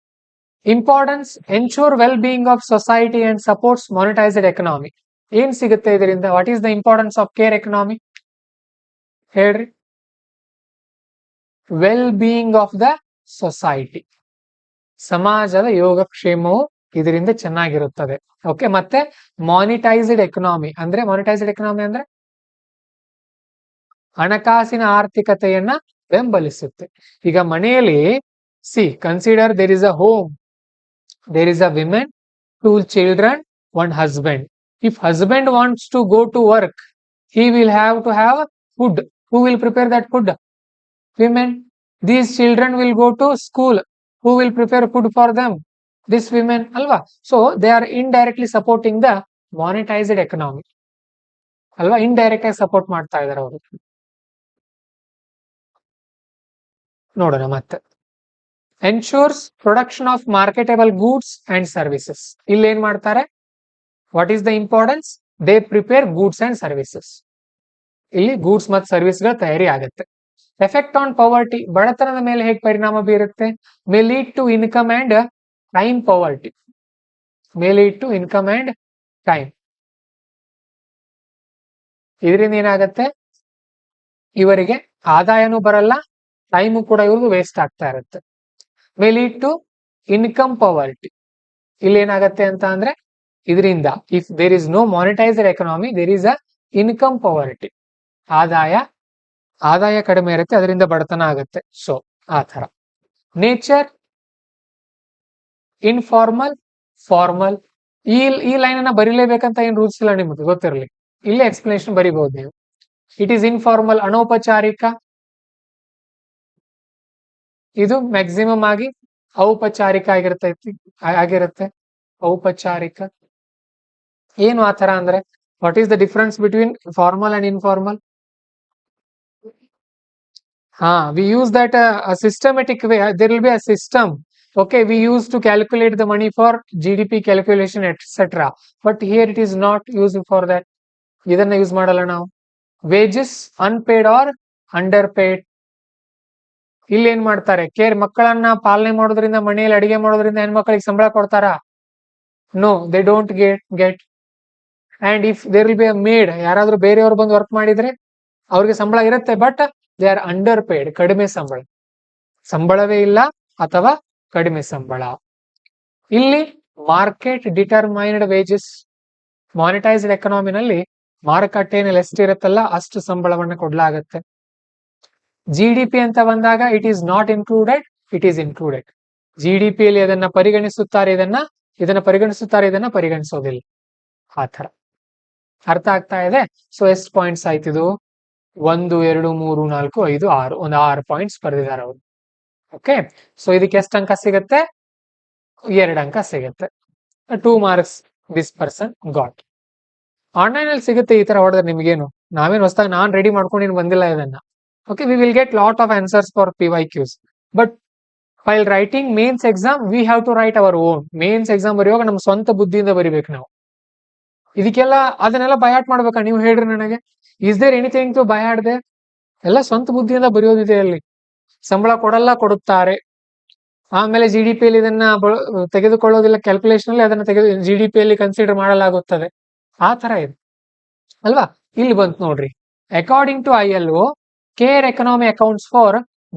S1: importance, ensure well being of society and supports monetized economy. ಏನ್ ಸಿಗುತ್ತೆ ಇದರಿಂದ? What is the importance of care economy? ಹೇಳ್ರಿ. Well being of the society, ಸಮಾಜದ ಯೋಗಕ್ಷೇಮವು ಇದರಿಂದ ಚೆನ್ನಾಗಿರುತ್ತದೆ. ಓಕೆ, ಮತ್ತೆ ಮಾನಿಟೈಸ್ಡ್ ಎಕನಾಮಿ ಅಂದ್ರೆ ಹಣಕಾಸಿನ ಆರ್ಥಿಕತೆಯನ್ನ ಬೆಂಬಲಿಸುತ್ತೆ. ಈಗ ಮನೆಯಲ್ಲಿ consider there is a home, there is a women, 2 children, 1 husband. If husband wants to go to work, he will have to have food. Who will prepare that food? Women. These children will go to school. Who will prepare food for them? This women, alva. So they are indirectly supporting the monetized economy, alva. Indirect ಆಗಿ support ಮಾಡ್ತಾ ಇದ್ದಾರೆ ಅವರು. ನೋಡೋಣ ಮತ್ತೆ. Ensures production of marketable goods and services. ಇಲ್ಲಿ ಏನ್ ಮಾಡ್ತಾರೆ? What is the importance? They prepare goods and services. ಇಲ್ಲಿ ಗೂಡ್ಸ್ ಮತ್ತು ಸರ್ವಿಸ್ಗಳ ತಯಾರಿ ಆಗುತ್ತೆ. ಎಫೆಕ್ಟ್ ಆನ್ ಪವರ್ಟಿ, ಬಡತನದ ಮೇಲೆ ಹೇಗೆ ಪರಿಣಾಮ ಬೀರುತ್ತೆ? May lead to income and time poverty. May lead to income and time. ಇದರಿಂದ ಏನಾಗತ್ತೆ? ಇವರಿಗೆ ಆದಾಯನೂ ಬರಲ್ಲ, ಟೈಮು ಕೂಡ ಇವ್ರಿಗೆ ವೇಸ್ಟ್ ಆಗ್ತಾ ಇರುತ್ತೆ. May lead to income poverty. ಇಲ್ಲಿ ಏನಾಗತ್ತೆ ಅಂತ ಅಂದ್ರೆ, ಇದರಿಂದ if there is no monetized economy, there is a income poverty. ಆದಾಯ ಕಡಿಮೆ ಇರುತ್ತೆ, ಅದರಿಂದ ಬಡತನ ಆಗುತ್ತೆ. ಸೊ ಆ ತರ. Nature, informal, formal. ಈ ಈ ಲೈನ್ ಅನ್ನ ಬರೀಲೇಬೇಕಂತ ಏನ್ ರೂಲ್ಸ್ ಇಲ್ಲ, ನಿಮ್ಗೆ ಗೊತ್ತಿರಲಿ. ಇಲ್ಲೇ ಎಕ್ಸ್ಪ್ಲನೇಷನ್ ಬರಿಬಹುದು ನೀವು. ಇಟ್ ಈಸ್ ಇನ್ಫಾರ್ಮಲ್, ಅನೌಪಚಾರಿಕ. ಇದು ಮ್ಯಾಕ್ಸಿಮಮ್ ಆಗಿ ಔಪಚಾರಿಕ ಆಗಿರುತ್ತೆ. ಔಪಚಾರಿಕ ಏನು ಆ ತರ ಅಂದ್ರೆ, what is the difference between formal and informal? We use that a systematic way. There will be a system. Okay, we use to calculate the money for GDP calculation, etc. But here it is not used for that. ಇದನ್ನ use ಮಾಡಲ್ಲ ನಾವು. Wages unpaid R under paid. ಇಲ್ಲಿ ಏನ್ ಮಾಡ್ತಾರೆ, ಮಕ್ಕಳನ್ನ ಪಾಲನೆ ಮಾಡೋದ್ರಿಂದ, ಮನೆಯಲ್ಲಿ ಅಡಿಗೆ ಮಾಡೋದ್ರಿಂದ ಹೆಣ್ಮಕ್ಳಿಗೆ ಸಂಬಳ ಕೊಡ್ತಾರಾ? No, they don't get. And if there will be a maid, ಯಾರಾದ್ರೂ ಬೇರೆಯವರು ಬಂದು ವರ್ಕ್ ಮಾಡಿದ್ರೆ ಅವ್ರಿಗೆ ಸಂಬಳ ಇರುತ್ತೆ, but they are underpaid, ಕಡಿಮೆ ಸಂಬಳ. ಸಂಬಳವೇ ಇಲ್ಲ ಅಥವಾ ಕಡಿಮೆ ಸಂಬಳ. ಇಲ್ಲಿ ಮಾರ್ಕೆಟ್ ಡಿಟರ್ಮೈನ್ಡ್ ವೇಜಸ್. ಮಾನಿಟೈಸ್ಡ್ ಎಕನಾಮಿನಲ್ಲಿ ಮಾರುಕಟ್ಟೆಯಲ್ಲಿ ಎಷ್ಟಿರುತ್ತಲ್ಲ ಅಷ್ಟು ಸಂಬಳವನ್ನ ಕೊಡ್ಲಾಗತ್ತೆ. GDP ಅಂತ ಬಂದಾಗ it is not included, it is included. GDPಯಲ್ಲಿ ಅದನ್ನ ಪರಿಗಣಿಸುತ್ತಾರೆ, ಇದನ್ನ ಪರಿಗಣಿಸುತ್ತಾರೆ, ಇದನ್ನ ಪರಿಗಣಿಸೋದಿಲ್ಲ. ಆ ತರ ಅರ್ಥ ಆಗ್ತಾ ಇದೆ? ಸೊ ಎಷ್ಟು ಪಾಯಿಂಟ್ಸ್ ಆಯ್ತಿದು? 1 2 3 4 5 6, ಒಂದು 6 ಪಾಯಿಂಟ್ಸ್ ಬರೆದಿದ್ದಾರೆ ಅವರು. ಓಕೆ, ಸೊ ಇದಕ್ಕೆ ಎಷ್ಟು ಅಂಕ ಸಿಗುತ್ತೆ? 2 ಅಂಕ ಸಿಗುತ್ತೆ. 2 marks this person got. Online ಅಲ್ಲಿ ಸಿಗುತ್ತೆ ಈ ತರ ಹೊಡೆದ್ರೆ ನಿಮ್ಗೇನು, ನಾವೇನು ಹೊಸದಾಗಿ ನಾನ್ ರೆಡಿ ಮಾಡ್ಕೊಂಡು ಬಂದಿಲ್ಲ ಇದನ್ನ. Okay, we will get lot of answers for PYQs, but while writing mains exam we have to write our own. Mains exam ಬರೆಯುವಾಗ ನಮ್ಮ ಸ್ವಂತ ಬುದ್ಧಿಯಿಂದ ಬರಿಬೇಕು ನಾವು. ಇದಕ್ಕೆಲ್ಲ ಅದನ್ನೆಲ್ಲ ಬಯಾಟ್ ಮಾಡ್ಬೇಕಾ? ನೀವು ಹೇಳ್ರಿ ನನಗೆ, ಇಸ್ ದೇರ್ ಎನಿಥಿಂಗ್ ಟು ಬಯಾಟ್ ದೇ? ಎಲ್ಲ ಸ್ವಂತ ಬುದ್ಧಿಯಿಂದ ಬರೆಯೋದಿದೆ ಅಲ್ಲಿ. ಸಂಬಳ ಕೊಡುತ್ತಾರೆ. ಆಮೇಲೆ GDP ಅಲ್ಲಿ ಇದನ್ನ ತೆಗೆದುಕೊಳ್ಳೋದಿಲ್ಲ, ಕ್ಯಾಲ್ಕುಲೇಷನ್ ಅಲ್ಲಿ ಅದನ್ನ GDP ಅಲ್ಲಿ ಕನ್ಸಿಡರ್ ಮಾಡಲಾಗುತ್ತದೆ. ಆ ತರ ಇದೆ ಅಲ್ವಾ? ಇಲ್ಲಿ ಬಂತು ನೋಡ್ರಿ, according to ILO, care economy accounts for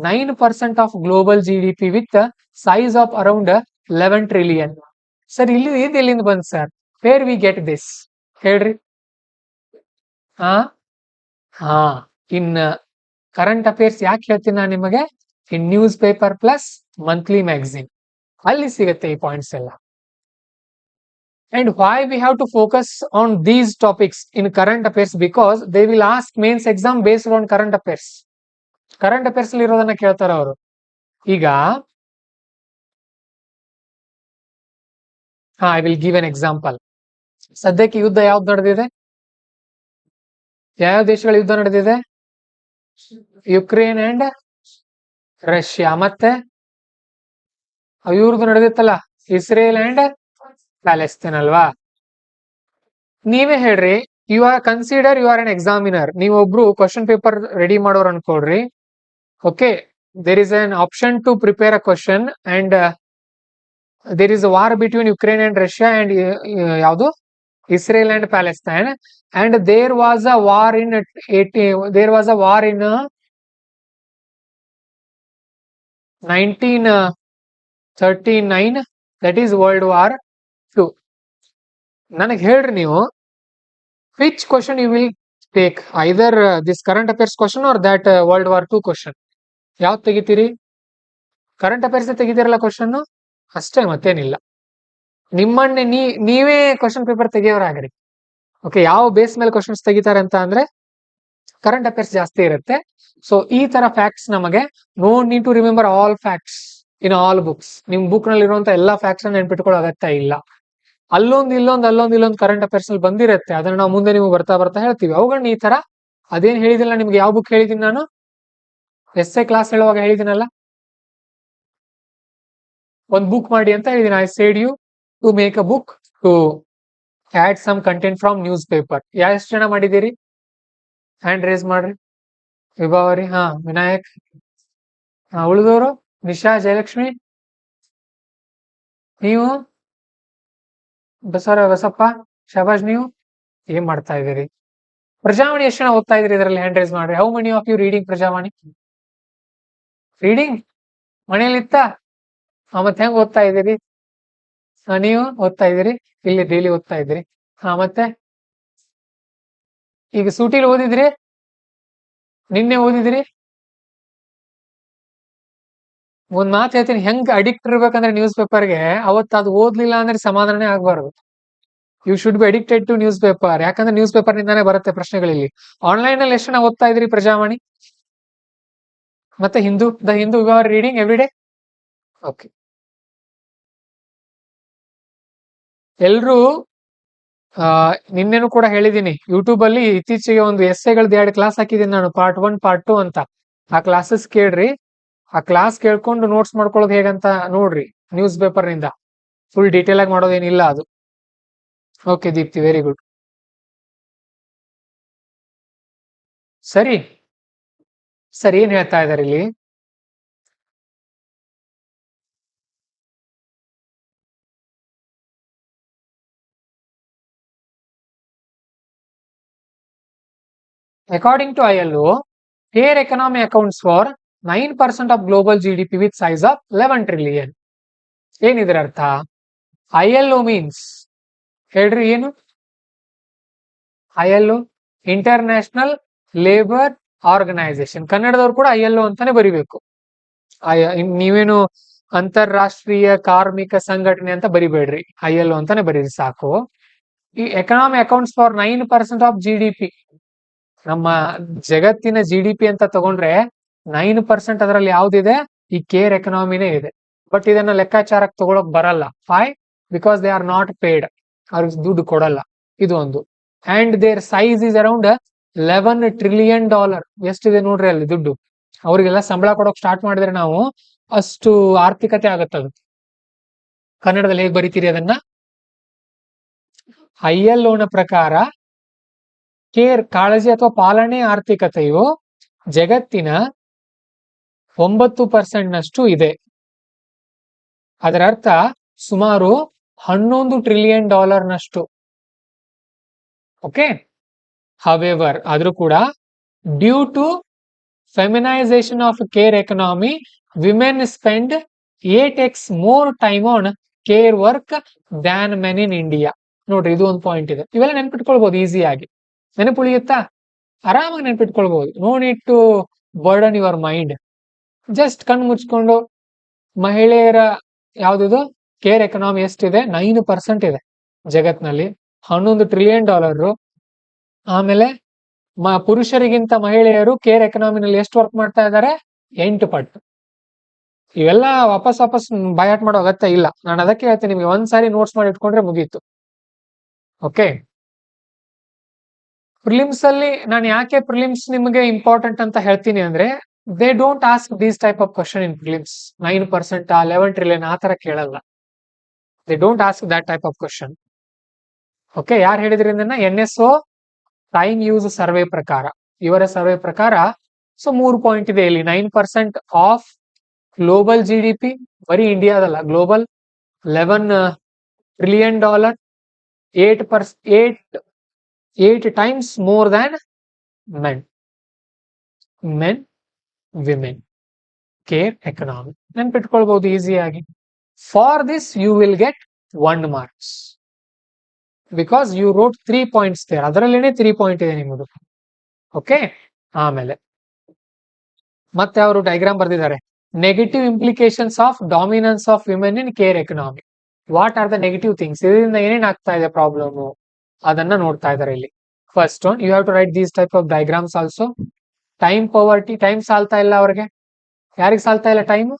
S1: 9% of global GDP with a size of around 11 trillion. Sir, ಇಲ್ಲಿ ಎಲ್ಲಿಂದ ಬಂತು sir? Where we get this? ಹೇಳ್ರಿ. ಇನ್ ಕರೆಂಟ್ ಅಫೇರ್ಸ್ ಯಾಕೆ ಹೇಳ್ತೀನಿ ನಾನು ನಿಮಗೆ? In news paper plus monthly magazine, ಅಲ್ಲಿ ಸಿಗುತ್ತೆ ಈ ಪಾಯಿಂಟ್ಸ್ ಎಲ್ಲ. And why we have to focus on these topics in current affairs? Because they will ask mains exam based on current affairs. Current affairs ಅಲ್ಲಿ ಇರೋದನ್ನ ಕೇಳ್ತಾರ ಅವರು. ಈಗ I will give an example. ಸದ್ಯಕ್ಕೆ ಯುದ್ಧ ಯಾವ್ದು ನಡೆದಿದೆ? ಯಾವ ದೇಶಗಳ ಯುದ್ಧ ನಡೆದಿದೆ? Ukraine and Russia. ಮತ್ತೆ ಇವ್ರದ್ದು ನಡೆದಿತ್ತಲ್ಲ, ಇಸ್ರೇಲ್ ಅಂಡ್ ಪ್ಯಾಲೆಸ್ತೇನ್ ಅಲ್ವಾ? ನೀವೇ ಹೇಳ್ರಿ, you are consider you are an examiner. ನೀವೊಬ್ರು ಕ್ವಶನ್ ಪೇಪರ್ ರೆಡಿ ಮಾಡೋರು ಅನ್ಕೊಳ್ರಿ. Okay, there is an option to prepare a question and there is a war between Ukraine and Russia and ಯಾವುದು Israel and Palestine. And there was a war in 1939, that is world war 2. ನನಗೆ ಹೇಳ್ರಿ ನೀವು, which question you will take? Either this current affairs question or that world war 2 question. ಯಾವ್ದು ತೆಗಿತೀರಿ? Current affairs ತೆಗಿತೀರಲ್ಲ question ಅಷ್ಟೇ, ಮತ್ತೇನಿಲ್ಲ. ನಿಮ್ಮನ್ನೇ ನೀವೇ ಕ್ವಶನ್ ಪೇಪರ್ ತೆಗಿಯೋರಾಗ್ರಿ. ಓಕೆ, ಯಾವ ಬೇಸ್ ಮೇಲೆ ಕ್ವಶನ್ಸ್ ತೆಗಿತಾರೆ ಅಂತ ಅಂದ್ರೆ ಕರೆಂಟ್ ಅಫೇರ್ಸ್ ಜಾಸ್ತಿ ಇರುತ್ತೆ. ಸೊ ಈ ತರ ಫ್ಯಾಕ್ಟ್ಸ್ ನಮಗೆ no need to remember all facts in all books. ನಿಮ್ ಬುಕ್ ನಲ್ಲಿ ಇರುವಂತ ಎಲ್ಲಾ ಫ್ಯಾಕ್ಟ್ಸ್ ನೆನ್ಪಿಟ್ಕೊಳ್ಳೋ ಅಗತ್ಯ ಇಲ್ಲ. ಅಲ್ಲೊಂದು ಕರೆಂಟ್ ಅಫೇರ್ಸ್ ಅಲ್ಲಿ ಬಂದಿರುತ್ತೆ, ಅದನ್ನ ನಾವು ಮುಂದೆ ನೀವು ಬರ್ತಾ ಹೇಳ್ತೀವಿ. ಅವುಗಳನ್ನ ಈ ತರ ಅದೇನ್ ಹೇಳಿದಿಲ್ಲ ನಿಮ್ಗೆ. ಯಾವ ಬುಕ್ ಹೇಳಿದೀನಿ ನಾನು? SI ಕ್ಲಾಸ್ ಹೇಳುವಾಗ ಹೇಳಿದಿನಲ್ಲ, ಒಂದು ಬುಕ್ ಮಾಡಿ ಅಂತ ಹೇಳಿದೀನಿ. I said you to make a book to add some content from news paper. ಎಷ್ಟು ಜನ ಮಾಡಿದ್ದೀರಿ? ಹ್ಯಾಂಡ್ ರೇಸ್ ಮಾಡ್ರಿ. ವಿಭಾವರಿ, ವಿನಾಯಕ್, ಉಳಿದವರು ನಿಶಾ, ಜಯಲಕ್ಷ್ಮಿ, ನೀವು, ಬಸಪ್ಪ, ಶಬಾಜ್. ನೀವು ಏನ್ ಮಾಡ್ತಾ ಇದ್ದೀರಿ? ಪ್ರಜಾವಾಣಿ ಎಷ್ಟು ಜನ ಓದ್ತಾ ಇದ್ರಿ? ಇದರಲ್ಲಿ ಹ್ಯಾಂಡ್ ರೈಸ್ ಮಾಡ್ರಿ. How many of you reading Prajavani? Reading ಮನೆಯಲ್ಲಿತ್ತ? ಮತ್ತೆ ಹೆಂಗ್ ಓದ್ತಾ ಇದ್ದೀರಿ? ನೀವು ಓದ್ತಾ ಇದ್ದೀರಿ? ಇಲ್ಲಿ ಡೈಲಿ ಓದ್ತಾ ಇದ್ದೀರಿ? ಮತ್ತೆ ಈಗ ಸೂಟಿಲಿ ಓದಿದ್ರಿ? ನಿನ್ನೆ ಓದಿದ್ರಿ? ಒಂದ್ ಮಾತು ಹೇಳ್ತೀನಿ, ಹೆಂಗ್ ಅಡಿಕ್ಟ್ ಇರ್ಬೇಕಂದ್ರೆ ನ್ಯೂಸ್ ಪೇಪರ್ಗೆ, ಅವತ್ತು ಅದು ಓದ್ಲಿಲ್ಲ ಅಂದ್ರೆ ಸಮಾಧಾನನೇ ಆಗ್ಬಾರ್ದು. You should be addicted to news paper. ಯಾಕಂದ್ರೆ ನ್ಯೂಸ್ ಪೇಪರ್ ನಿಂದಾನೇ ಬರುತ್ತೆ ಪ್ರಶ್ನೆಗಳಲ್ಲಿ. ಆನ್ಲೈನ್ ಅಲ್ಲಿ ಎಷ್ಟು ನಾವು ಓದ್ತಾ ಇದ್ರಿ ಪ್ರಜಾವಾಣಿ ಮತ್ತೆ Hindu, the Hindu you are reading every day. Okay, ಎಲ್ರೂ ನಿನ್ನೆನೂ ಕೂಡ ಹೇಳಿದೀನಿ, ಯೂಟ್ಯೂಬ್ ಅಲ್ಲಿ ಇತ್ತೀಚೆಗೆ ಒಂದು ಎಸ್ಸೆಗಳ್ದು 2 ಕ್ಲಾಸ್ ಹಾಕಿದೀನಿ ನಾನು, ಪಾರ್ಟ್ 1 ಪಾರ್ಟ್ 2 ಅಂತ. ಆ ಕ್ಲಾಸಸ್ ಕೇಳ್ರಿ. ಆ ಕ್ಲಾಸ್ ಕೇಳ್ಕೊಂಡು ನೋಟ್ಸ್ ಮಾಡ್ಕೊಳ್ಳೋದು ಹೇಗಂತ ನೋಡ್ರಿ. ನ್ಯೂಸ್ ಪೇಪರ್ ನಿಂದ ಫುಲ್ ಡೀಟೇಲ್ ಆಗಿ ಮಾಡೋದೇನಿಲ್ಲ ಅದು. Okay Deepti, very good. ಸರಿ ಸರಿ, ಏನ್ ಹೇಳ್ತಾ ಇದಾರೆ ಇಲ್ಲಿ? According to ILO, here economy accounts for 9% of global GDP with size of 11 trillion. ಏನಿದ್ರ ಅರ್ಥ? ILO ಮೀನ್ಸ್ ಹೇಳ್ರಿ ಏನು? ILO international labour organisation. ಕನ್ನಡದವ್ರು ಕೂಡ ILO ಅಂತಾನೆ ಬರಿಬೇಕು. ನೀವೇನು ಅಂತಾರಾಷ್ಟ್ರೀಯ ಕಾರ್ಮಿಕ ಸಂಘಟನೆ ಅಂತ ಬರಿಬೇಡ್ರಿ, ILO ಅಂತಾನೆ ಬರೀರಿ ಸಾಕು. ಈ economy accounts for 9% of GDP. ನಮ್ಮ ಜಗತ್ತಿನ GDP ಅಂತ ತಗೊಂಡ್ರೆ 9% ಅದರಲ್ಲಿ ಯಾವ್ದಿದೆ? ಈ ಕೇರ್ ಎಕನಾಮಿನೇ ಇದೆ. ಬಟ್ ಇದನ್ನ ಲೆಕ್ಕಾಚಾರಕ್ಕೆ ತಗೊಳಕ್ ಬರಲ್ಲ. Why? Because they are not paid. ಅವ್ರಿಗೆ ದುಡ್ಡು ಕೊಡಲ್ಲ. ಇದು ಒಂದು. And their size is around $11 trillion. ಎಷ್ಟಿದೆ ನೋಡ್ರಿ ಅಲ್ಲಿ ದುಡ್ಡು. ಅವ್ರಿಗೆಲ್ಲ ಸಂಬಳ ಕೊಡೋಕ್ ಸ್ಟಾರ್ಟ್ ಮಾಡಿದ್ರೆ ನಾವು ಅಷ್ಟು ಆರ್ಥಿಕತೆ ಆಗತ್ತದು. ಕನ್ನಡದಲ್ಲಿ ಹೇಗ್ ಬರಿತೀರಿ ಅದನ್ನ? ILOನ ಪ್ರಕಾರ ಕೇರ್, ಕಾಳಜಿ ಅಥವಾ ಪಾಲನೆ ಆರ್ಥಿಕತೆಯು ಜಗತ್ತಿನ 9% ನಷ್ಟು ಇದೆ. ಅದರ ಅರ್ಥ ಸುಮಾರು $11 trillion ನಷ್ಟು. ಓಕೆ. ಹವೆವರ್, ಆದ್ರೂ ಕೂಡ due to feminisation of care economy, women spend 8x more time on care work than men in India. ನೋಡ್ರಿ, ಇದು ಒಂದು ಪಾಯಿಂಟ್ ಇದೆ. ಇವೆಲ್ಲ ನೆನ್ಪಿಟ್ಕೊಳ್ಬಹುದು ಈಸಿಯಾಗಿ. ನೆನಪುಳಿಯುತ್ತಾ? ಆರಾಮಾಗಿ ನೆನ್ಪಿಟ್ಕೊಳ್ಬಹುದು. No need to burden your mind. Just ಕಣ್ ಮುಚ್ಕೊಂಡು ಮಹಿಳೆಯರ ಯಾವ್ದು ಕೇರ್ ಎಕನಾಮಿ ಎಷ್ಟಿದೆ? 9% ಇದೆ ಜಗತ್ನಲ್ಲಿ. $11 trillion. ಆಮೇಲೆ ಪುರುಷರಿಗಿಂತ ಮಹಿಳೆಯರು ಕೇರ್ ಎಕನಾಮಿನಲ್ಲಿ ಎಷ್ಟು ವರ್ಕ್ ಮಾಡ್ತಾ ಇದ್ದಾರೆ? 8 ಪಟ್ಟು. ಇವೆಲ್ಲ ವಾಪಸ್ ಬಯಾಟ್ ಮಾಡೋ ಅಗತ್ಯ ಇಲ್ಲ. ನಾನು ಅದಕ್ಕೆ ಹೇಳ್ತೀನಿ, ನಿಮ್ಗೆ ಒಂದ್ಸಾರಿ ನೋಟ್ಸ್ ಮಾಡಿ ಇಟ್ಕೊಂಡ್ರೆ ಮುಗೀತು. ಓಕೆ. ಪ್ರಿಲಿಮ್ಸ್ ಅಲ್ಲಿ ನಾನು ಯಾಕೆ ಪ್ರಿಲಿಮ್ಸ್ ನಿಮಗೆ ಇಂಪಾರ್ಟೆಂಟ್ ಅಂತ ಹೇಳ್ತೀನಿ ಅಂದ್ರೆ, they don't ask these type of question in prelims. 9%, 11 trillion ಆ ತರ ಕೇಳಲ್ಲ. They don't ask that type of question. Okay. ಯಾರು ಹೇಳಿದ್ರಿಂದ? NSO ಟೈಮ್ ಯೂಸ್ ಸರ್ವೆ ಪ್ರಕಾರ, ಇವರ ಸರ್ವೆ ಪ್ರಕಾರ. ಸೊ 3 ಪಾಯಿಂಟ್ ಇದೆ ಇಲ್ಲಿ. 9% ಆಫ್ ಗ್ಲೋಬಲ್ GDP, ಬರೀ ಇಂಡಿಯಾದಲ್ಲ, global. $11 trillion, 8 times more than men. Women. Care economy. ನೆನ್ಪಿಟ್ಕೊಳ್ಬಹುದು ಈಸಿಯಾಗಿ. For this you will get 1 marks. Because you wrote 3 points there. ಅದರಲ್ಲೇನೆ 3 ಪಾಯಿಂಟ್ ಇದೆ ನಿಮ್ಮದು. ಓಕೆ. ಆಮೇಲೆ ಮತ್ತೆ ಅವರು ಡೈಗ್ರಾಮ್ ಬರ್ದಿದ್ದಾರೆ. Negative implications of dominance of women in care economy. What are the negative things? ಇದರಿಂದ ಏನೇನ್ ಆಗ್ತಾ ಇದೆ ಪ್ರಾಬ್ಲಮ್, ಅದನ್ನ ನೋಡ್ತಾ ಇದ್ದಾರೆ ಇಲ್ಲಿ. First one, you have to write these type of diagrams also. Time poverty. Time ಸಾಲ್ತಾ ಇಲ್ಲ ಅವ್ರಿಗೆ. ಯಾರಿಗೆ ಸಾಲ್ತಾ ಇಲ್ಲ ಟೈಮ್?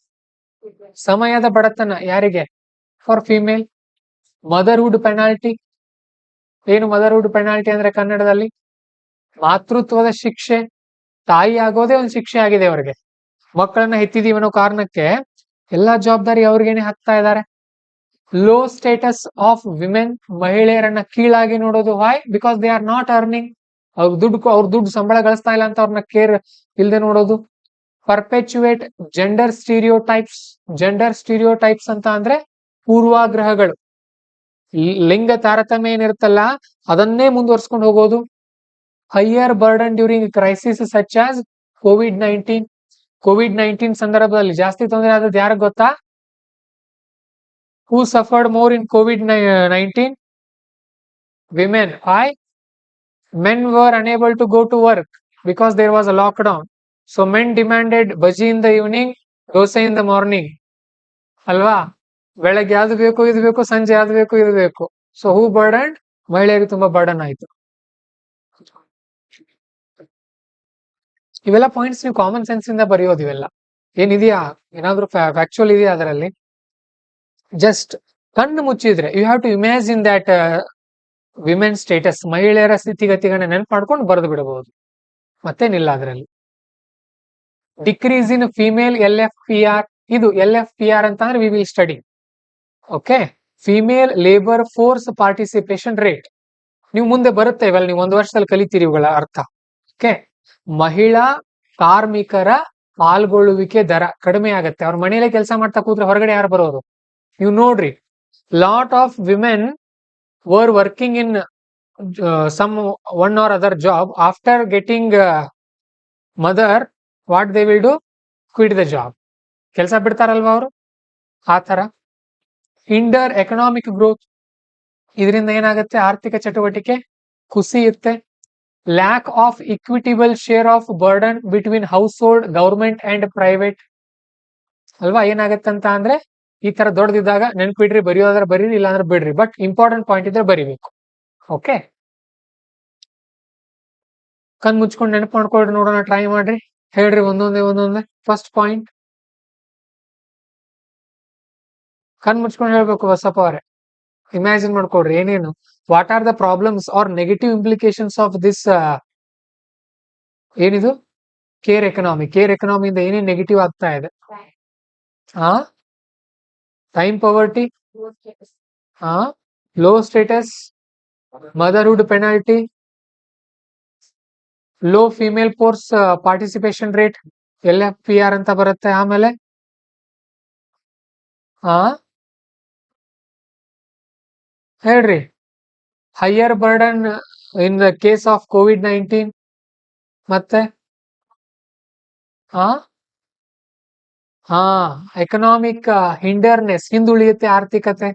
S1: ಸಮಯದ ಬಡತನ. ಯಾರಿಗೆ? For female. Motherhood penalty. ಏನು ಮದರ್ಹುಡ್ ಪೆನಾಲ್ಟಿ ಅಂದ್ರೆ ಕನ್ನಡದಲ್ಲಿ? ಮಾತೃತ್ವದ ಶಿಕ್ಷೆ. ತಾಯಿ ಆಗೋದೇ ಒಂದು ಶಿಕ್ಷೆ ಆಗಿದೆ ಅವ್ರಿಗೆ. ಮಕ್ಕಳನ್ನ ಹೆತ್ತಿದೀವಿ ಅನ್ನೋ ಕಾರಣಕ್ಕೆ ಎಲ್ಲಾ ಜವಾಬ್ದಾರಿ ಅವ್ರಿಗೇನೆ ಹಾಕ್ತಾ ಇದ್ದಾರೆ. Low status of women. ಮಹಿಳೆಯರನ್ನ ಕೀಳಾಗಿ ನೋಡೋದು. Why? Because they are not earning. ಅವ್ರ ದುಡ್ಡು ಸಂಬಳ ಗಳಿಸ್ತಾ ಇಲ್ಲ ಅಂತ ಅವ್ರನ್ನ ಕೇರ್ ಇಲ್ದೆ ನೋಡೋದು. ಪರ್ಪೆಚುವೇಟ್ ಜೆಂಡರ್ ಸ್ಟೀರಿಯೋಟೈಪ್ಸ್. ಜೆಂಡರ್ ಸ್ಟೀರಿಯೋಟೈಪ್ಸ್ ಅಂತ ಅಂದ್ರೆ ಪೂರ್ವಾಗ್ರಹಗಳು, ಲಿಂಗ ತಾರತಮ್ಯ ಏನಿರುತ್ತಲ್ಲ ಅದನ್ನೇ ಮುಂದುವರ್ಸ್ಕೊಂಡು ಹೋಗೋದು. Higher burden during crisis such as COVID-19. COVID-19 ಸಂದರ್ಭದಲ್ಲಿ ಜಾಸ್ತಿ ತೊಂದರೆ ಆದದ್ದು ಯಾರಿಗೆ ಗೊತ್ತಾ? Who suffered more in COVID-19? Women. Why? Men were unable to go to work because there was a lockdown. So men demanded bhaji in the evening, dosa in the morning ಅಲ್ವಾ, ಬೆಳಗ್ಗೆ ಯಾವ್ದು ಬೇಕು ಇದು ಬೇಕು, ಸಂಜೆ ಯಾವ್ದು ಬೇಕು ಇದು ಬೇಕು. ಸೊ ಹೂ ಬರ್ಡನ್, ಮಹಿಳೆಯರಿಗೆ ತುಂಬಾ ಬರ್ಡನ್ ಆಯ್ತು. ಇವೆಲ್ಲ ಪಾಯಿಂಟ್ಸ್ ನೀವು ಕಾಮನ್ ಸೆನ್ಸ್ ಇಂದ ಬರೆಯೋದು. ಇವೆಲ್ಲ ಏನಿದೆಯಾ, ಏನಾದ್ರು ಫ್ಯಾಕ್ಚುಯಲ್ ಇದೆಯಾ ಅದರಲ್ಲಿ? ಜಸ್ಟ್ ಕಣ್ಣು ಮುಚ್ಚಿದ್ರೆ you have to imagine that women status, ಮಹಿಳೆಯರ ಸ್ಥಿತಿಗತಿಗಳನ್ನ ನೆನಪು ಮಾಡ್ಕೊಂಡು ಬರೆದು ಬಿಡಬಹುದು, ಮತ್ತೇನಿಲ್ಲ ಅದರಲ್ಲಿ. ಡಿಕ್ರೀಸ್ ಇನ್ ಫಿಮೇಲ್ LFPR, ಇದು LFPR ಅಂತ ಅಂದ್ರೆ we will study. Okay, female labour force participation rate. ನೀವು ಮುಂದೆ ಬರುತ್ತೆ ಇವೆಲ್ಲ, ನೀವು ಒಂದು ವರ್ಷದಲ್ಲಿ ಕಲಿತೀರಿ ಇವುಗಳ ಅರ್ಥ. ಓಕೆ, ಮಹಿಳಾ ಕಾರ್ಮಿಕರ ಪಾಲ್ಗೊಳ್ಳುವಿಕೆ ದರ ಕಡಿಮೆ ಆಗುತ್ತೆ. ಅವ್ರ ಮನೆಯಲ್ಲೇ ಕೆಲಸ ಮಾಡ್ತಾ ಕೂತ್ರೆ ಹೊರಗಡೆ ಯಾರು ಬರೋರು? ನೀವು ನೋಡ್ರಿ, lot of women were working in some one or other job. After getting mother, what they will do? Quit the job. ಕೆಲಸ ಬಿಡ್ತಾರಲ್ವಾ ಅವರು, ಆ ತರ. ಹಿಂಡರ್ ಎಕನಾಮಿಕ್ ಗ್ರೋತ್, ಇದರಿಂದ ಏನಾಗುತ್ತೆ? ಆರ್ಥಿಕ ಚಟುವಟಿಕೆ ಕುಸಿಯುತ್ತೆ. Lack of equitable share of burden between household, government and private ಅಲ್ವಾ. ಏನಾಗತ್ತಂತ ಅಂದ್ರೆ ಈ ತರ ದೊಡ್ಡದಿದ್ದಾಗ ನೆನ್ಪಿಡ್ರಿ, ಬರೆಯೋದ್ರ ಬರೀರಿ, ಇಲ್ಲಾಂದ್ರೆ ಬಿಡ್ರಿ, ಬಟ್ ಇಂಪಾರ್ಟೆಂಟ್ ಪಾಯಿಂಟ್ ಇದ್ರೆ ಬರಿಬೇಕು. ಓಕೆ, ಕಣ್ ಮುಚ್ಕೊಂಡು ನೆನಪು ಮಾಡ್ಕೊಳ್ರಿ, ನೋಡೋಣ, ಟ್ರೈ ಮಾಡ್ರಿ, ಹೇಳ್ರಿ ಒಂದೊಂದೇ. ಫಸ್ಟ್ ಪಾಯಿಂಟ್ ಕಣ್ ಮುಚ್ಕೊಂಡು ಹೇಳ್ಬೇಕು ಬಸಪ್ಪ ಅವರೇ. ಇಮ್ಯಾಜಿನ್ ಮಾಡ್ಕೊಡ್ರಿ ಏನೇನು, what are the problems R negative implications of this ಏನಿದು ಕೇರ್ ಎಕನಾಮಿ. ಕೇರ್ ಎಕನಾಮಿಯಿಂದ ಏನೇನು ನೆಗೆಟಿವ್ ಆಗ್ತಾ ಇದೆ? ಹಾ, ಟೈಮ್ ಪವರ್ಟಿ, ಹಾ, low status, motherhood penalty, low female force participation rate LFPR ಅಂತ ಬರುತ್ತೆ. ಆಮೇಲೆ ಹಾ ಹೇಳ್ರಿ, higher burden in the case of COVID-19. ಮತ್ತೆ ಹಾ ಹಾ ಎಕನಾಮಿಕ್ ಹಿಂಡರ್ನೆಸ್, ಹಿಂದುಳಿಯುತ್ತೆ ಆರ್ಥಿಕತೆ.